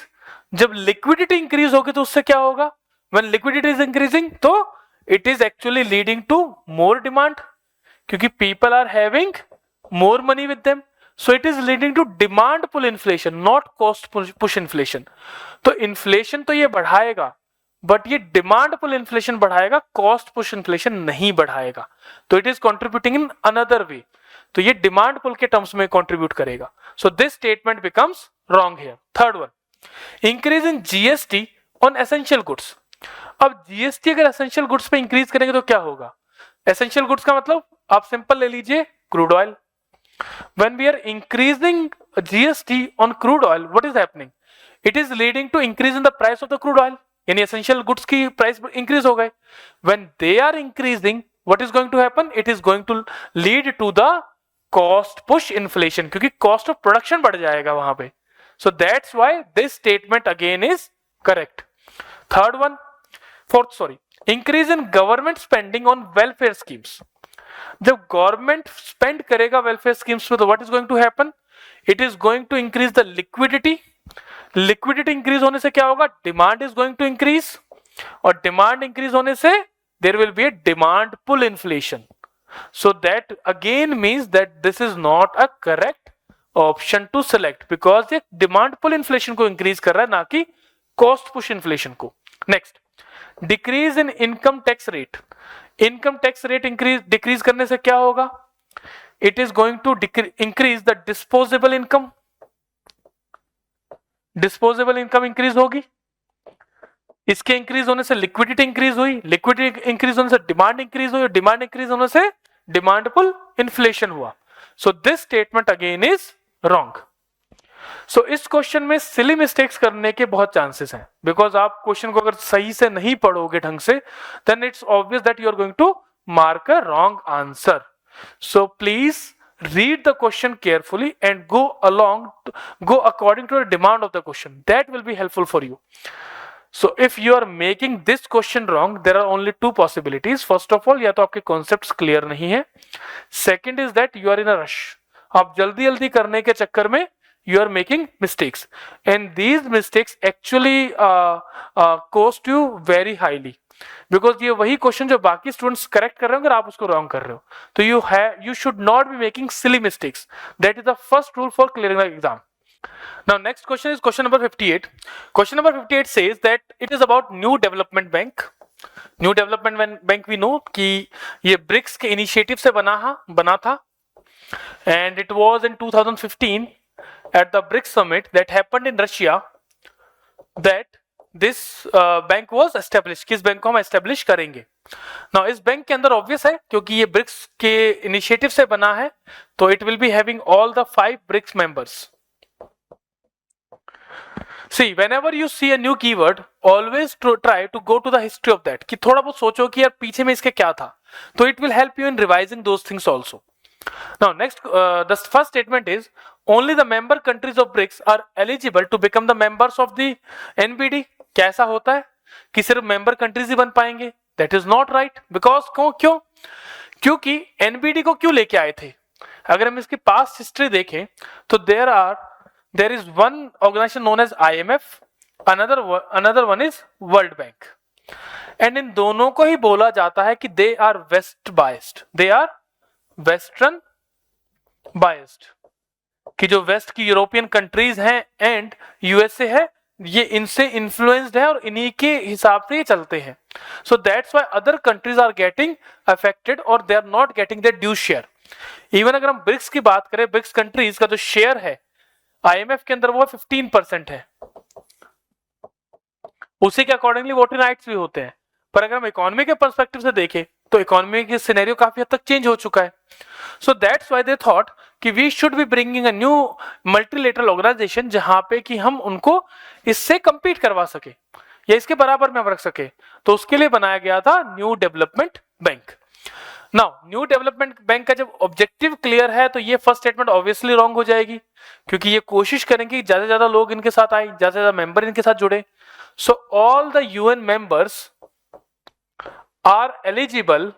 जब liquidity increase होगी तो उससे क्या होगा? When liquidity is increasing, तो it is actually leading to more demand, क्योंकि people are having more money with them. So it is leading to demand pull inflation, not cost push inflation. तो inflation तो ये बढ़ाएगा, but ये demand pull inflation बढ़ाएगा, cost push inflation नहीं बढ़ाएगा. तो it is contributing in another way. तो ये डिमांड पुल के टर्म्स में कंट्रीब्यूट करेगा. सो this statement becomes wrong here. Third one, increase in GST on essential goods. अब जीएसटी अगर एसेंशियल गुड्स पे इंक्रीज करेंगे तो क्या होगा? एसेंशियल गुड्स का मतलब आप सिंपल ले लीजिए, crude oil. When we are increasing GST on crude oil, what is happening? It is leading to increase in the price of the crude oil. यानी essential goods की price increase हो गए. When they are increasing, what is going to happen? It is going to lead to the cost push inflation, क्योंकि cost of production बढ़ जाएगा वहां पे. So that's why this statement again is correct. Third one, increase in government spending on welfare schemes. जब government spend करेगा welfare schemes में तो what is going to happen? It is going to increase the liquidity. Liquidity increase होने से क्या होगा? Demand is going to increase, और demand increase होने से there will be a demand pull inflation. So that again means that this is not a correct option to select, because ये demand pull inflation को increase कर रहा है, ना कि कॉस्ट पुश इन्फ्लेशन को. Next, decrease in income tax rate. Income tax rate decrease करने से क्या होगा? It is going to increase the disposable income. Disposable income increase होगी. इसके इंक्रीज होने से लिक्विडिटी इंक्रीज हुई, लिक्विडिटी इंक्रीज होने से डिमांड इंक्रीज हुई, डिमांड इंक्रीज होने से डिमांड पुल इन्फ्लेशन हुआ. So this statement again is wrong. So इस क्वेश्चन में सिली मिस्टेक्स करने के बहुत चांसेस हैं, बिकॉज आप क्वेश्चन को अगर सही से नहीं पढ़ोगे ढंग से, then it's obvious that you are going to mark a wrong answer. So please read the question carefully and go according to the demand of the question. That will be helpful for you. So if you are making this question wrong, there are only two possibilities. First of all, या तो आपके concepts clear नहीं है. Second is that you are in a rush. आप जल्दी जल्दी करने के चक्कर में you are making mistakes, and these mistakes actually cost you very highly, because ये वही क्वेश्चन जो बाकी स्टूडेंट्स करेक्ट कर रहे होंगे, आप उसको रॉन्ग कर रहे हो. तो you should not be making silly mistakes. That is the first rule for clearing the exam. Now next question is question number 58. Question number 58 says that it is about New Development Bank. New development bank we know कि ये BRICS के initiative से बना था and it was in 2015 at the BRICS summit that happened in Russia that this bank was established. किस bank को हम establish करेंगे? Now इस बैंक के अंदर ऑब्वियस है क्योंकि ये ब्रिक्स के इनिशिएटिव से बना है तो it will be having all the 5 BRICS members. See, whenever you see a new keyword, always try to go to the history of that. कि थोड़ा बहुत सोचो कि यार पीछे में इसके क्या था. तो it will help you in revising those things also. Now, next, the first statement is only the member countries of BRICS are eligible to become the members of the NBD. कैसा होता है कि सिर्फ member countries ही बन पाएंगे? That is not right. Because क्यों? क्योंकि NBD को क्यों लेके आए थे? अगर हम इसकी past history देखें तो there is one organization known as IMF, another one is World Bank, and इन दोनों को ही बोला जाता है कि they are west biased, they are western biased, कि जो वेस्ट की यूरोपियन कंट्रीज हैं एंड यूएसए है ये इनसे इन्फ्लुएंस्ड है और इन्हीं के हिसाब से ये चलते हैं. So that's why other countries are getting affected और they are not getting their due share. Even अगर हम ब्रिक्स की बात करें, ब्रिक्स कंट्रीज का जो शेयर है आईएमएफ के अंदर वो 15% है, उसी के अकॉर्डिंगली वोटिंग राइट्स भी होते हैं. पर अगर हम इकोनॉमी के पर्सपेक्टिव से देखें तो इकोनॉमी की सिनेरियो काफी हद तक चेंज हो चुका है. So that's why they thought कि we should be bringing a new multilateral organisation जहां पे कि हम उनको इससे कंपीट करवा सके या इसके बराबर में हम रख सके. तो उसके लिए बनाया गया था new development bank. Now new development bank का जब ऑब्जेक्टिव क्लियर है तो ये फर्स्ट स्टेटमेंट ऑब्वियसली रॉन्ग हो जाएगी क्योंकि ये कोशिश करेंगे कि ज्यादा से ज्यादा लोग इनके साथ आए, ज्यादा से ज्यादा मेंबर इनके साथ जुड़े. So all the UN members are eligible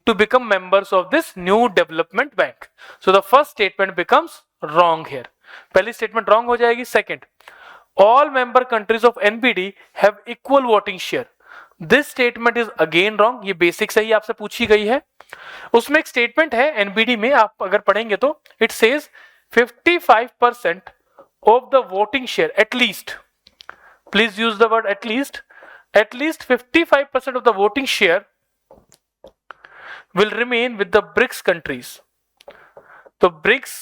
to become members of this new development bank. So the first statement becomes wrong here. पहली statement wrong हो जाएगी. Second, all member countries of NBD have equal voting share. This statement is again wrong. ये basic से ही आपसे पूछी गई है. उसमें एक statement है NBD में, आप अगर पढ़ेंगे तो it says 55% of the voting share at least. Please use the word at least. At least 55% of the voting share will remain with the BRICS countries. तो BRICS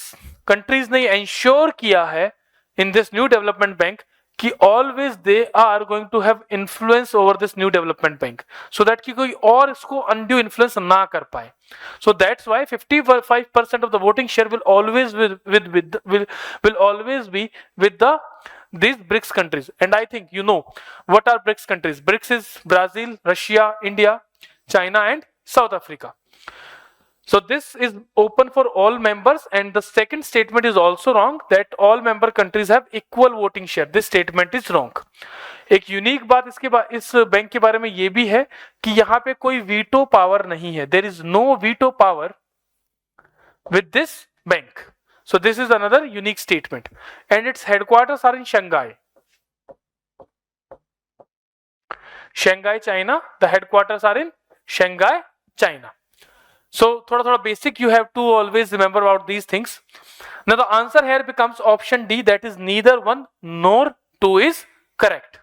countries ने ensure किया है in this new development bank कि always they are going to have influence over this new development bank so that कि कोई और इसको undue influence ना कर पाए. So that's why 55% of the voting share will always always be with these BRICS countries. And I think you know what are BRICS countries. BRICS is Brazil, Russia, India, China and South Africa. So this is open for all members, and the second statement is also wrong that all member countries have equal voting share. This statement is wrong. एक unique बात इस bank के बारे में ये भी है कि यहाँ पे कोई वीटो पावर नहीं है. There is no veto power with this bank. So this is another unique statement, and its headquarters are in Shanghai. Shanghai, China. The headquarters are in Shanghai, China. So thoda basic you have to always remember about these things. Now the answer here becomes option D, that is neither one nor two is correct.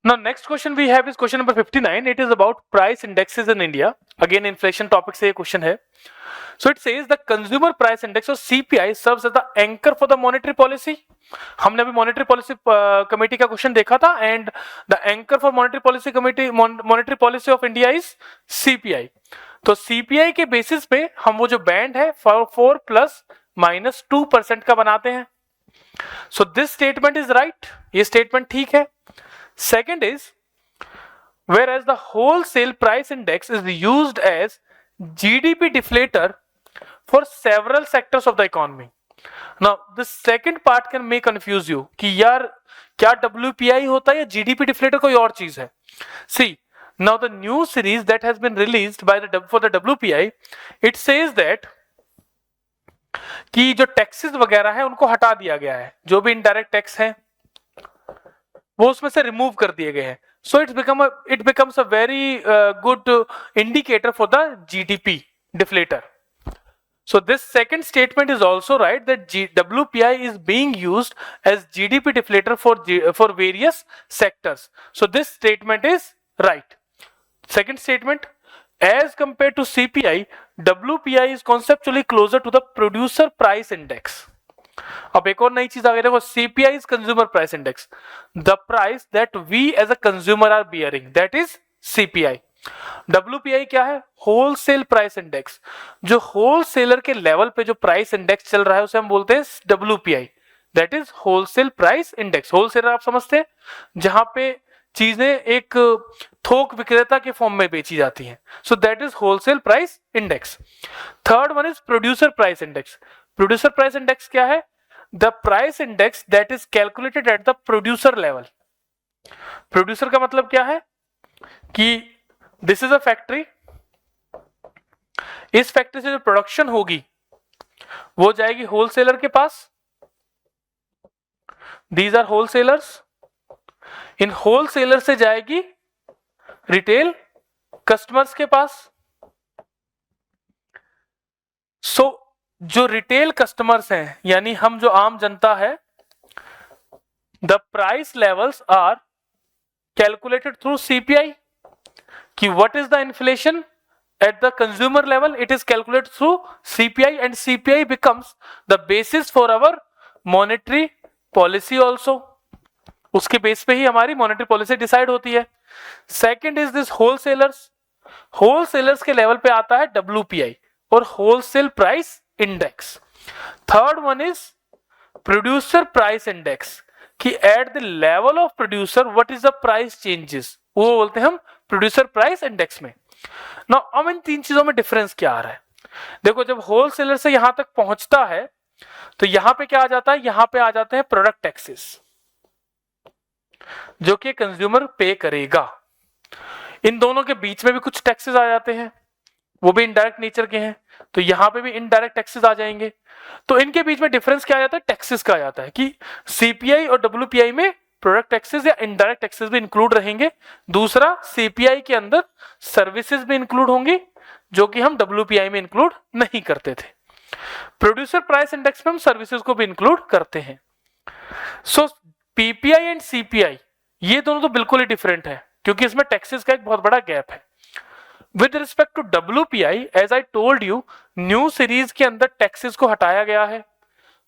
Now next question we have is question number 59. It is about price indexes in India. Again inflation topic से ये question है. So it says the consumer price index or CPI serves as the anchor for the monetary policy. हमने अभी monetary policy committee का question देखा था, and the anchor for monetary policy committee monetary policy of India is CPI. तो CPI के basis पे हम वो जो बैंड है 4 प्लस माइनस 2% का बनाते हैं. सो दिस स्टेटमेंट इज राइट, ये स्टेटमेंट ठीक है. Second is whereas the wholesale price index is used as GDP deflator for several sectors of the economy. Now the second part can may confuse you कि यार क्या WPI होता है या GDP deflator कोई और चीज है. See, now the new series that has been released by for the WPI, it says that कि जो टैक्सेस वगैरह है उनको हटा दिया गया है, जो भी इनडायरेक्ट टैक्स है वो उसमें से रिमूव कर दिए गए हैं. So it becomes a very good indicator for the GDP deflator. So this second statement is also right, that WPI is being used as GDP deflator for various sectors. So this statement is right. Second statement, as compared to CPI, WPI is conceptually closer to the producer price index. अब एक और नई चीज आ गई, देखो, CPI is consumer price index, the price that we as a consumer are bearing, that is CPI. WPI क्या है? Wholesale price index. जो होलसेलर के लेवल पे जो प्राइस इंडेक्स चल रहा है उसे हम बोलते हैं WPI, that is wholesale price index. Wholesaler आप समझते हैं, जहां पे चीजें एक थोक विक्रेता के फॉर्म में बेची जाती हैं. So that is wholesale price index. Third one is producer price index. Producer price index क्या है? The price index that is calculated at the producer level. Producer का मतलब क्या है कि दिस इज अ फैक्ट्री, इस फैक्ट्री से जो प्रोडक्शन होगी वो जाएगी होलसेलर के पास. These are wholesalers. इन होलसेलर से जाएगी रिटेल कस्टमर्स के पास. सो जो रिटेल कस्टमर्स हैं, यानी हम जो आम जनता है, the price levels are calculated through CPI. कि what is the inflation at the consumer level, it is calculated through CPI, and CPI becomes the basis for our monetary policy also. उसके base पे ही हमारी monetary policy decide होती है. Second is this wholesalers. Wholesalers के level पे आता है WPI और wholesale price index. Third one is producer price index, कि at the level of producer what is the price changes, वो बोलते हैं हम प्रोड्यूसर प्राइस इंडेक्स में. नाउ अब इन तीन चीजों में डिफरेंस क्या आ रहा है? देखो, जब होलसेलर से यहां तक पहुंचता है तो यहां पे क्या आ जाता है? यहां पे आ जाते हैं प्रोडक्ट टैक्सेस, जो कि कंज्यूमर पे करेगा. इन दोनों के बीच में भी कुछ टैक्सेस आ जाते हैं, वो भी इनडायरेक्ट नेचर के हैं, तो यहां पे भी इनडायरेक्ट टैक्सेस आ जाएंगे. तो इनके बीच में डिफरेंस क्या आ जाता है? टैक्सेस का आ जाता है, कि CPI और WPI में प्रोडक्ट टैक्सेस या इनडायरेक्ट टैक्सेस भी इंक्लूड रहेंगे. दूसरा, CPI के अंदर सर्विसेज भी इंक्लूड होंगी, जो कि हम WPI में इंक्लूड नहीं करते थे. प्रोड्यूसर प्राइस इंडेक्स में हम सर्विसेज को भी इंक्लूड करते हैं. सो PPI एंड CPI ये दोनों तो बिल्कुल ही डिफरेंट है, क्योंकि इसमें टैक्सेस का एक बहुत बड़ा गैप है. With respect to WPI, as I told you, new series के अंदर टैक्सेस को हटाया गया है.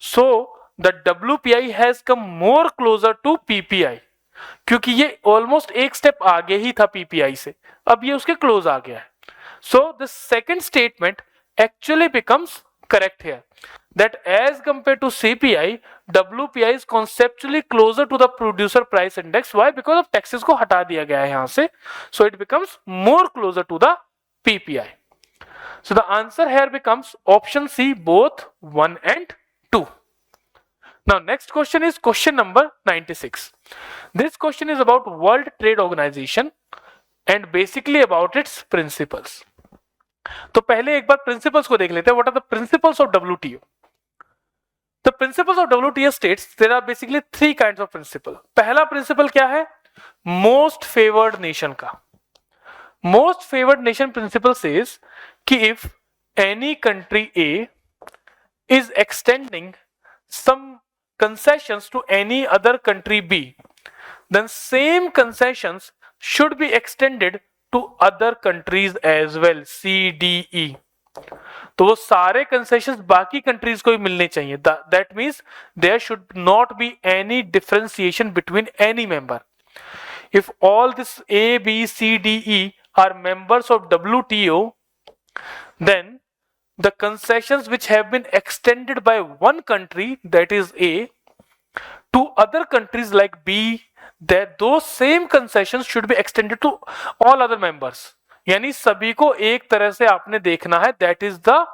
So the WPI has come more closer to PPI, क्योंकि ये ऑलमोस्ट एक स्टेप आगे ही था PPI से, अब ये उसके क्लोज आ गया है. So the second statement actually becomes correct here, that as compared to CPI, WPI is conceptually closer to the producer price index. Why? Because of taxes को हटा दिया गया है यहाँ से, so it becomes more closer to the PPI. So the answer here becomes option C, both 1 and 2. Now next question is question number 96. This question is about World Trade Organization and basically about its principles. तो पहले एक बार principles को देख लेते हैं. What are the principles of WTO? The principles of WTO states there are basically three kinds of principle. पहला principal क्या है? Most favored nation का. Most favored nation principle says कि if any country A is extending some concessions to any other country B, then same concessions should be extended to other countries as well, C, D, E. तो वो सारे concessions बाकी countries को भी मिलने चाहिए. That means there should not be any differentiation between any member. If all this A, B, C, D, E are members of WTO, then the concessions which have been extended by one country, that is A, to other countries like B, that those same concessions should be extended to all other members. यानी सभी को एक तरह से आपने देखना है. That is the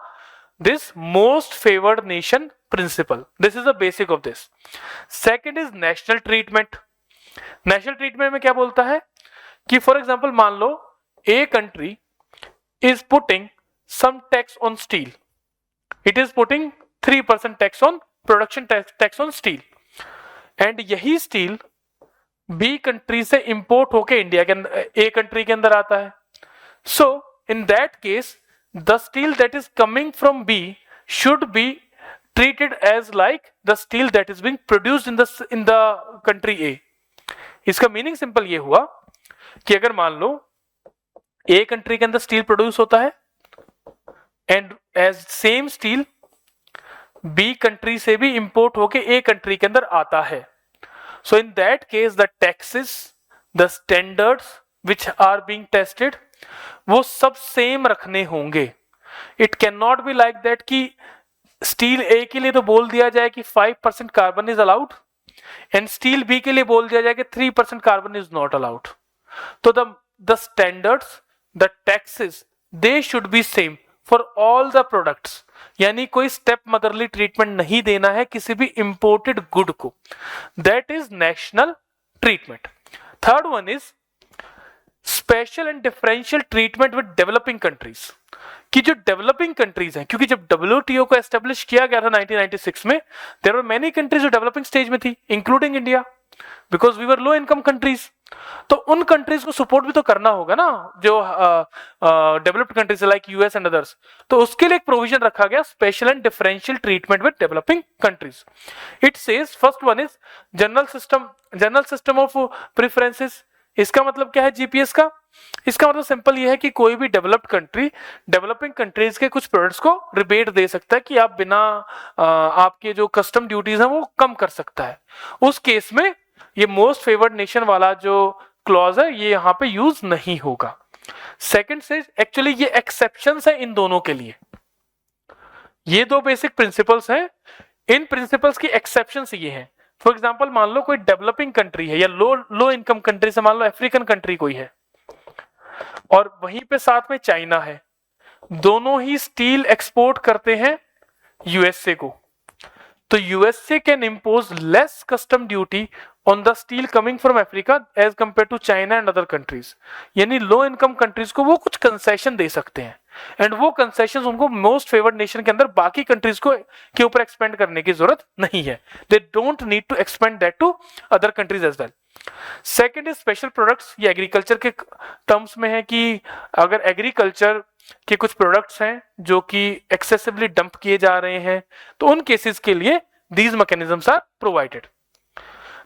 this most favoured nation principle. This is the basic of this. Second is national treatment. National treatment में क्या बोलता है कि फॉर एग्जांपल मान लो A country is putting some tax on steel. It is putting 3% tax on production tax on steel, and यही steel B country से import होके इंडिया के अंदर ए कंट्री के अंदर आता है. So in that case, the steel that is coming from B should be treated as like the steel that is being produced in the country A. इसका meaning simple ये हुआ कि अगर मान लो ए कंट्री के अंदर स्टील प्रोड्यूस होता है and as same steel B country से भी इंपोर्ट होके ए कंट्री के अंदर आता है, so in that case the taxes, the standards which are being tested वो सब सेम रखने होंगे. It can not be like that कि स्टील ए के लिए तो बोल दिया जाए कि 5% carbon is allowed and steel B के लिए बोल दिया जाए कि 3% कार्बन इज नॉट अलाउड. तो the standards, the taxes, they should be same for all the products. यानी कोई स्टेप मदरली ट्रीटमेंट नहीं देना है किसी भी इंपोर्टेड गुड को. That is national treatment. Third one is special and differential treatment with developing countries. कि जो डेवलपिंग कंट्रीज हैं, क्योंकि जब WTO को एस्टेब्लिश किया गया था 1996 में, देयर वर मेनी कंट्रीज जो डेवलपिंग स्टेज में थी, including India, because we were low income countries. तो उन कंट्रीज को सपोर्ट भी तो करना होगा ना, जो developed countries like US and others. तो उसके लिए एक प्रोविजन रखा गया, special and differential treatment with developing countries. It says first one is general system of preferences. इसका मतलब क्या है जीपीएस का? इसका मतलब सिंपल ये है कि कोई भी डेवलप्ड कंट्री डेवलपिंग कंट्रीज के कुछ प्रोडक्ट्स को रिबेट दे सकता है कि आप बिना आपके जो कस्टम ड्यूटीज हैं वो कम कर सकता है. उस केस में ये मोस्ट फेवर्ड नेशन वाला जो क्लॉज है ये यहां पे यूज नहीं होगा. सेकंड से एक्चुअली ये एक्सेप्शंस है इन दोनों के लिए. ये दो बेसिक प्रिंसिपल्स हैं, इन प्रिंसिपल्स की एक्सेप्शंस ये हैं. फॉर एग्जांपल मान लो कोई डेवलपिंग कंट्री है या लो इनकम कंट्री से मान लो अफ्रीकन कंट्री कोई है और वहीं पे साथ में चाइना है, दोनों ही स्टील एक्सपोर्ट करते हैं यूएसए को. तो USA can impose less custom duty on the steel coming from Africa as compare to China and other countries. यानी लो इनकम कंट्रीज को वो कुछ कंसेशन दे सकते हैं एंड वो कंसेशन उनको मोस्ट फेवर्ड नेशन के अंदर बाकी कंट्रीज को के ऊपर एक्सपेंड करने की जरूरत नहीं है. They don't need to expand that to other countries as well. Second is special products. ये एग्रीकल्चर के टर्म्स में है कि अगर एग्रीकल्चर के कुछ प्रोडक्ट्स हैं जो कि एक्सेसिवली डंप किए जा रहे हैं तो उन केसेस के लिए these mechanisms are provided.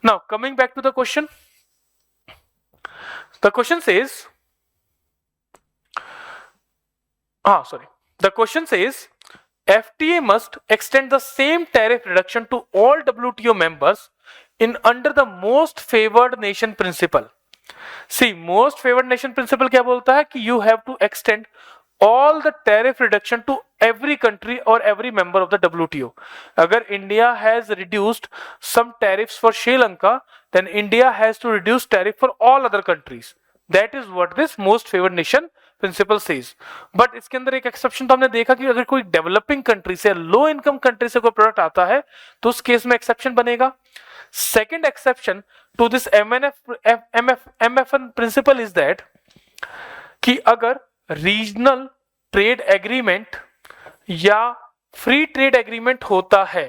Now coming back to the question says the question says FTA must extend the same tariff reduction to all WTO members in under the most favored nation principle. See, most favored nation principle क्या बोलता है कि you have to extend all the tariff reduction to every country or every member of the WTO. अगर India has reduced some tariffs for Sri Lanka, then India has to reduce tariff for all other countries. That is what this most favored nation principle says. But इसके अंदर एक exception तो हमने देखा कि अगर कोई डेवलपिंग कंट्री से लो इनकम कंट्री से कोई प्रोडक्ट आता है तो उस केस में एक्सेप्शन बनेगा. Second exception to this MFN principle is that कि अगर रीजनल ट्रेड एग्रीमेंट या फ्री ट्रेड एग्रीमेंट होता है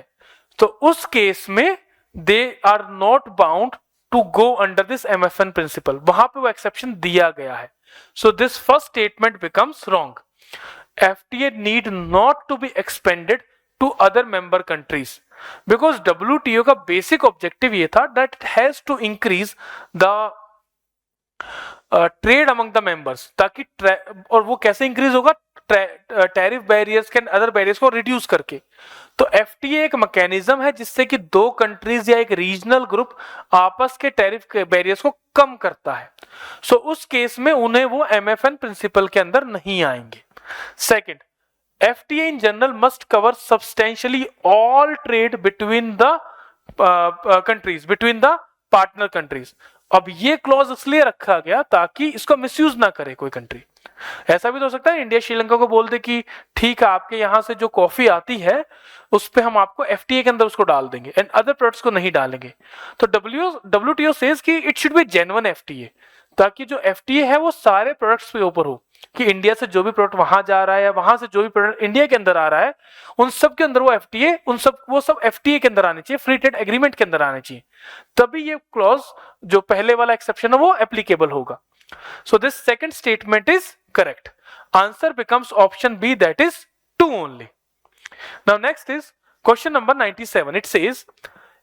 तो उस केस में they are not bound to go under this MFN principle. वहां पे वो एक्सेप्शन दिया गया है. So this first statement becomes wrong. FTA need not to be expanded to other member countries because WTO का बेसिक ऑब्जेक्टिव ये था that it has to increase the trade among the members. ताकि और वो कैसे इंक्रीज होगा? Tariff barriers के other barriers को रिड्यूस करके. तो FTA एक मैकेनिज्म है जिससे कि दो कंट्रीज या एक रीजनल ग्रुप आपस के टैरिफ के बैरियर्स को कम करता है. सो उस केस में उन्हें वो MFN प्रिंसिपल के अंदर नहीं आएंगे. Second, FTA in general must cover substantially all trade between the countries, between the partner countries. अब ये क्लॉज इसलिए रखा गया ताकि इसको मिसयूज ना करे कोई कंट्री. ऐसा भी तो हो सकता है इंडिया श्रीलंका को बोल दे कि ठीक है आपके यहां से जो कॉफी आती है उस पे हम आपको FTA के अंदर उसको डाल देंगे एंड अदर प्रोडक्ट्स को नहीं डालेंगे. तो WTO सेज कि it should B genuine FTA ताकि जो FTA है वो सारे प्रोडक्ट्स पे ऊपर हो कि इंडिया से जो भी प्रोडक्ट वहां जा रहा है या वहां से जो भी प्रोडक्ट इंडिया के अंदर आ रहा है उन सब के अंदर वो FTA वो सब FTA के अंदर आने चाहिए, फ्री ट्रेड एग्रीमेंट के अंदर आने चाहिए. तभी ये क्लॉज जो पहले वाला एक्सेप्शन है वो एप्लीकेबल होगा. So this second statement is correct. Answer becomes option B, that is 2 only. Now next is question number 97. It says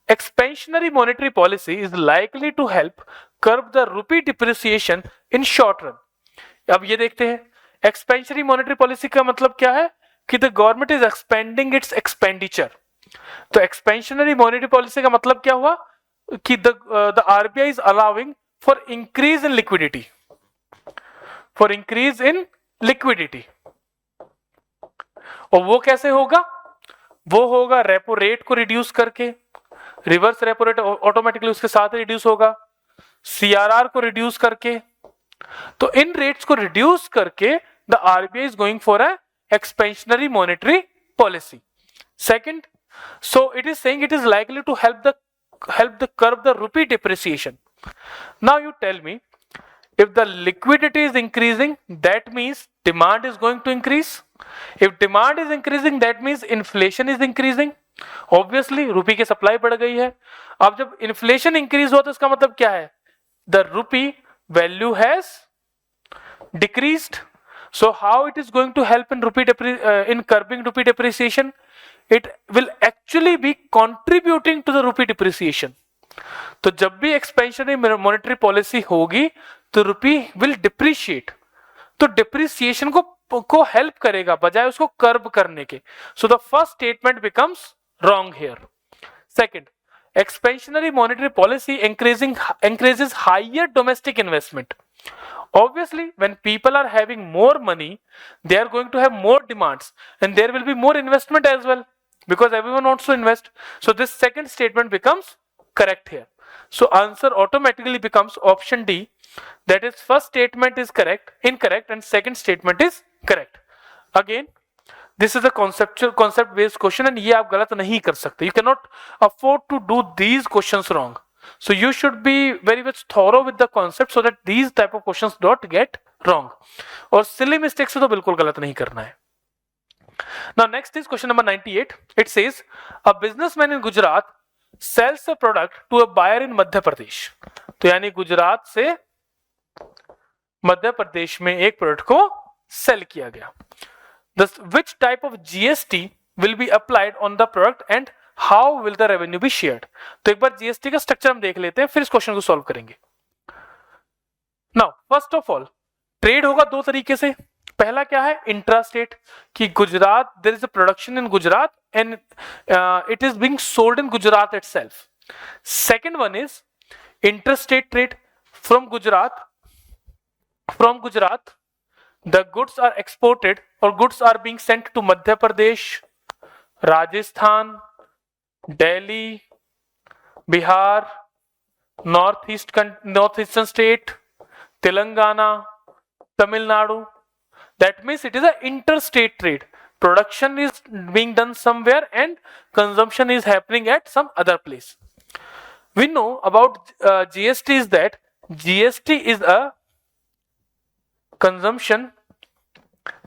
expansionary monetary policy is likely to help curb the rupee depreciation in short run. अब ये देखते हैं expansionary monetary policy का मतलब क्या है कि the government is expanding it's expenditure. तो एक्सपेंशनरी मॉनेटरी पॉलिसी का मतलब क्या हुआ कि the RBI is allowing for increase in liquidity, for increase in liquidity. और वो कैसे होगा? वो होगा रेपो रेट को रिड्यूस करके, रिवर्स रेपो रेट ऑटोमेटिकली उसके साथ रिड्यूस होगा, सीआरआर को रिड्यूस करके. तो इन रेट्स को रिड्यूस करके the RBI is going for a expansionary monetary policy. Second, so it is saying it is likely to help the curb the rupee depreciation. Now you tell me, if the liquidity is increasing, that means demand is going to increase. If demand is increasing, that means inflation is increasing. Obviously रुपी की supply बढ़ गई है. अब जब inflation increase हुआ तो इसका मतलब क्या है? The rupee value has decreased. So how it is going to help in in curbing rupee depreciation? It will actually be contributing to the rupee depreciation. तो जब भी एक्सपेंशनरी मॉनेटरी पॉलिसी होगी तो रुपी विल डिप्रिशिएट, तो depreciation को help करेगा बजाय उसको कर्ब करने के. सो the first statement becomes wrong here. Second, expansionary monetary policy increases higher domestic investment. Obviously when people are having more money, they are going to have more demands and there will be more investment as well because everyone wants to invest. So this second statement becomes correct here. So answer automatically becomes option D, that is first statement is incorrect and second statement is correct. Again this is a concept based question and ये आप गलत नहीं कर सकते. You cannot afford to do these questions wrong. So you should be very much thorough with the concept so that these type of questions don't get wrong. और silly mistakes तो बिल्कुल गलत नहीं करना है. Now next is question number 98. It says a businessman in Gujarat sells a product to a buyer in Madhya Pradesh. तो यानी गुजरात से मध्य प्रदेश में एक प्रोडक्ट को सेल किया गया. Which type of GST will be applied on the product and how will the revenue be shared? तो एक बार GST का स्ट्रक्चर हम देख लेते हैं फिर इस क्वेश्चन को सॉल्व करेंगे. Now first of all trade होगा दो तरीके से. पहला क्या है? इंट्रा स्टेट, कि Gujarat there is a production in Gujarat and it is being sold in Gujarat itself. Second one is inter state trade from Gujarat the goods are exported or goods are being sent to Madhya Pradesh, Rajasthan, Delhi, Bihar, northeastern state, Telangana, Tamil Nadu. That means it is an interstate trade. Production is being done somewhere and consumption is happening at some other place. We know about GST is that GST is a consumption.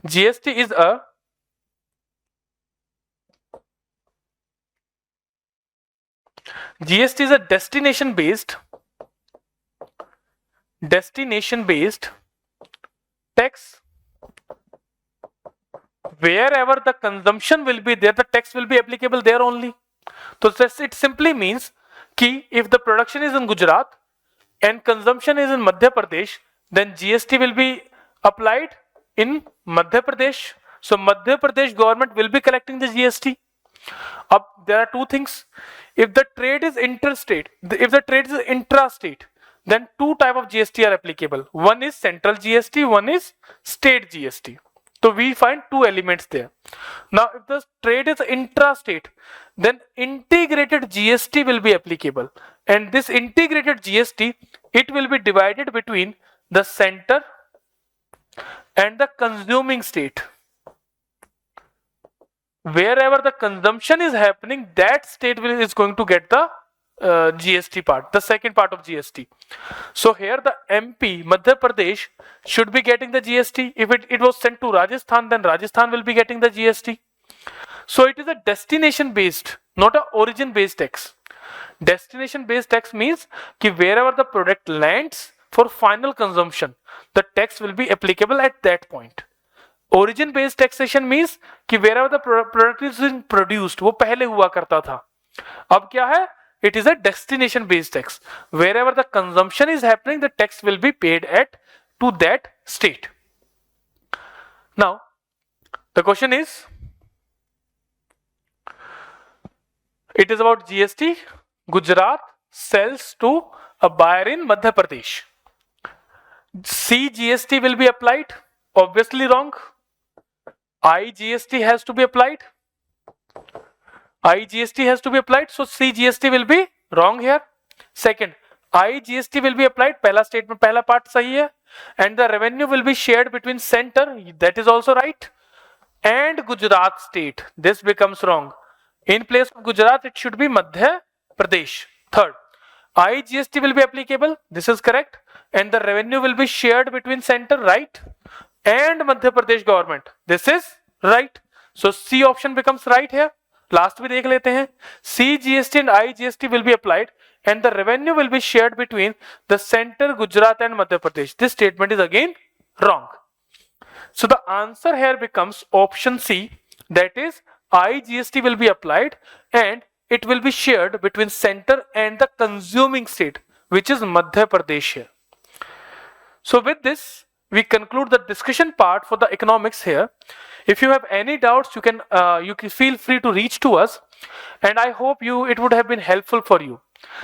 GST is a destination based tax. Wherever the consumption will be there, the tax will be applicable there only. So it simply means कि if the production is in Gujarat and consumption is in Madhya Pradesh, then GST will be applied in Madhya Pradesh. So Madhya Pradesh government will be collecting the GST. There are two things. If the trade is interstate, if the trade is intrastate, then two type of GST are applicable. One is central GST, one is state GST. So we find two elements there. Now if the trade is intrastate, then integrated GST will be applicable. And this integrated GST, it will be divided between the center and the consuming state. Wherever the consumption is happening, that state is going to get the GST part, the second part of GST. So here the MP, Madhya Pradesh, should be getting the GST. If it was sent to Rajasthan, then Rajasthan will be getting the GST. So it is a destination based, not a origin based tax. Destination based tax means that wherever the product lands for final consumption, the tax will be applicable at that point. Origin based taxation means कि wherever the product is produced, वो पहले हुआ करता था, अब क्या है, it is a destination based tax. Wherever the consumption is happening, the tax will be paid at to that state. Now the question is, it is about GST. Gujarat sells to a buyer in Madhya Pradesh. C GST will be applied, obviously wrong. I GST has to be applied. I GST has to be applied, so C GST will be wrong here. Second, I GST will be applied, पहला statement, पहला part सही है, and the revenue will be shared between center, that is also right, and Gujarat state, this becomes wrong. In place of Gujarat, it should be Madhya Pradesh. Third, I GST will be applicable, this is correct, and the revenue will be shared between center, right, and Madhya Pradesh government, this is right. So C option becomes right here. Last भी देख लेते हैं, C GST and I GST will be applied and the revenue will be shared between the centre, Gujarat and Madhya Pradesh. This statement is again wrong. So the answer here becomes option C, that is IGST will be applied and it will be shared between center and the consuming state, which is Madhya Pradesh here. So with this we conclude the discussion part for the economics here. If you have any doubts, you can feel free to reach to us, and I hope it would have been helpful for you.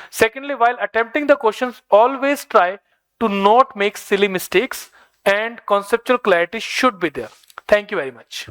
Secondly, while attempting the questions, always try to not make silly mistakes, and conceptual clarity should be there. Thank you very much.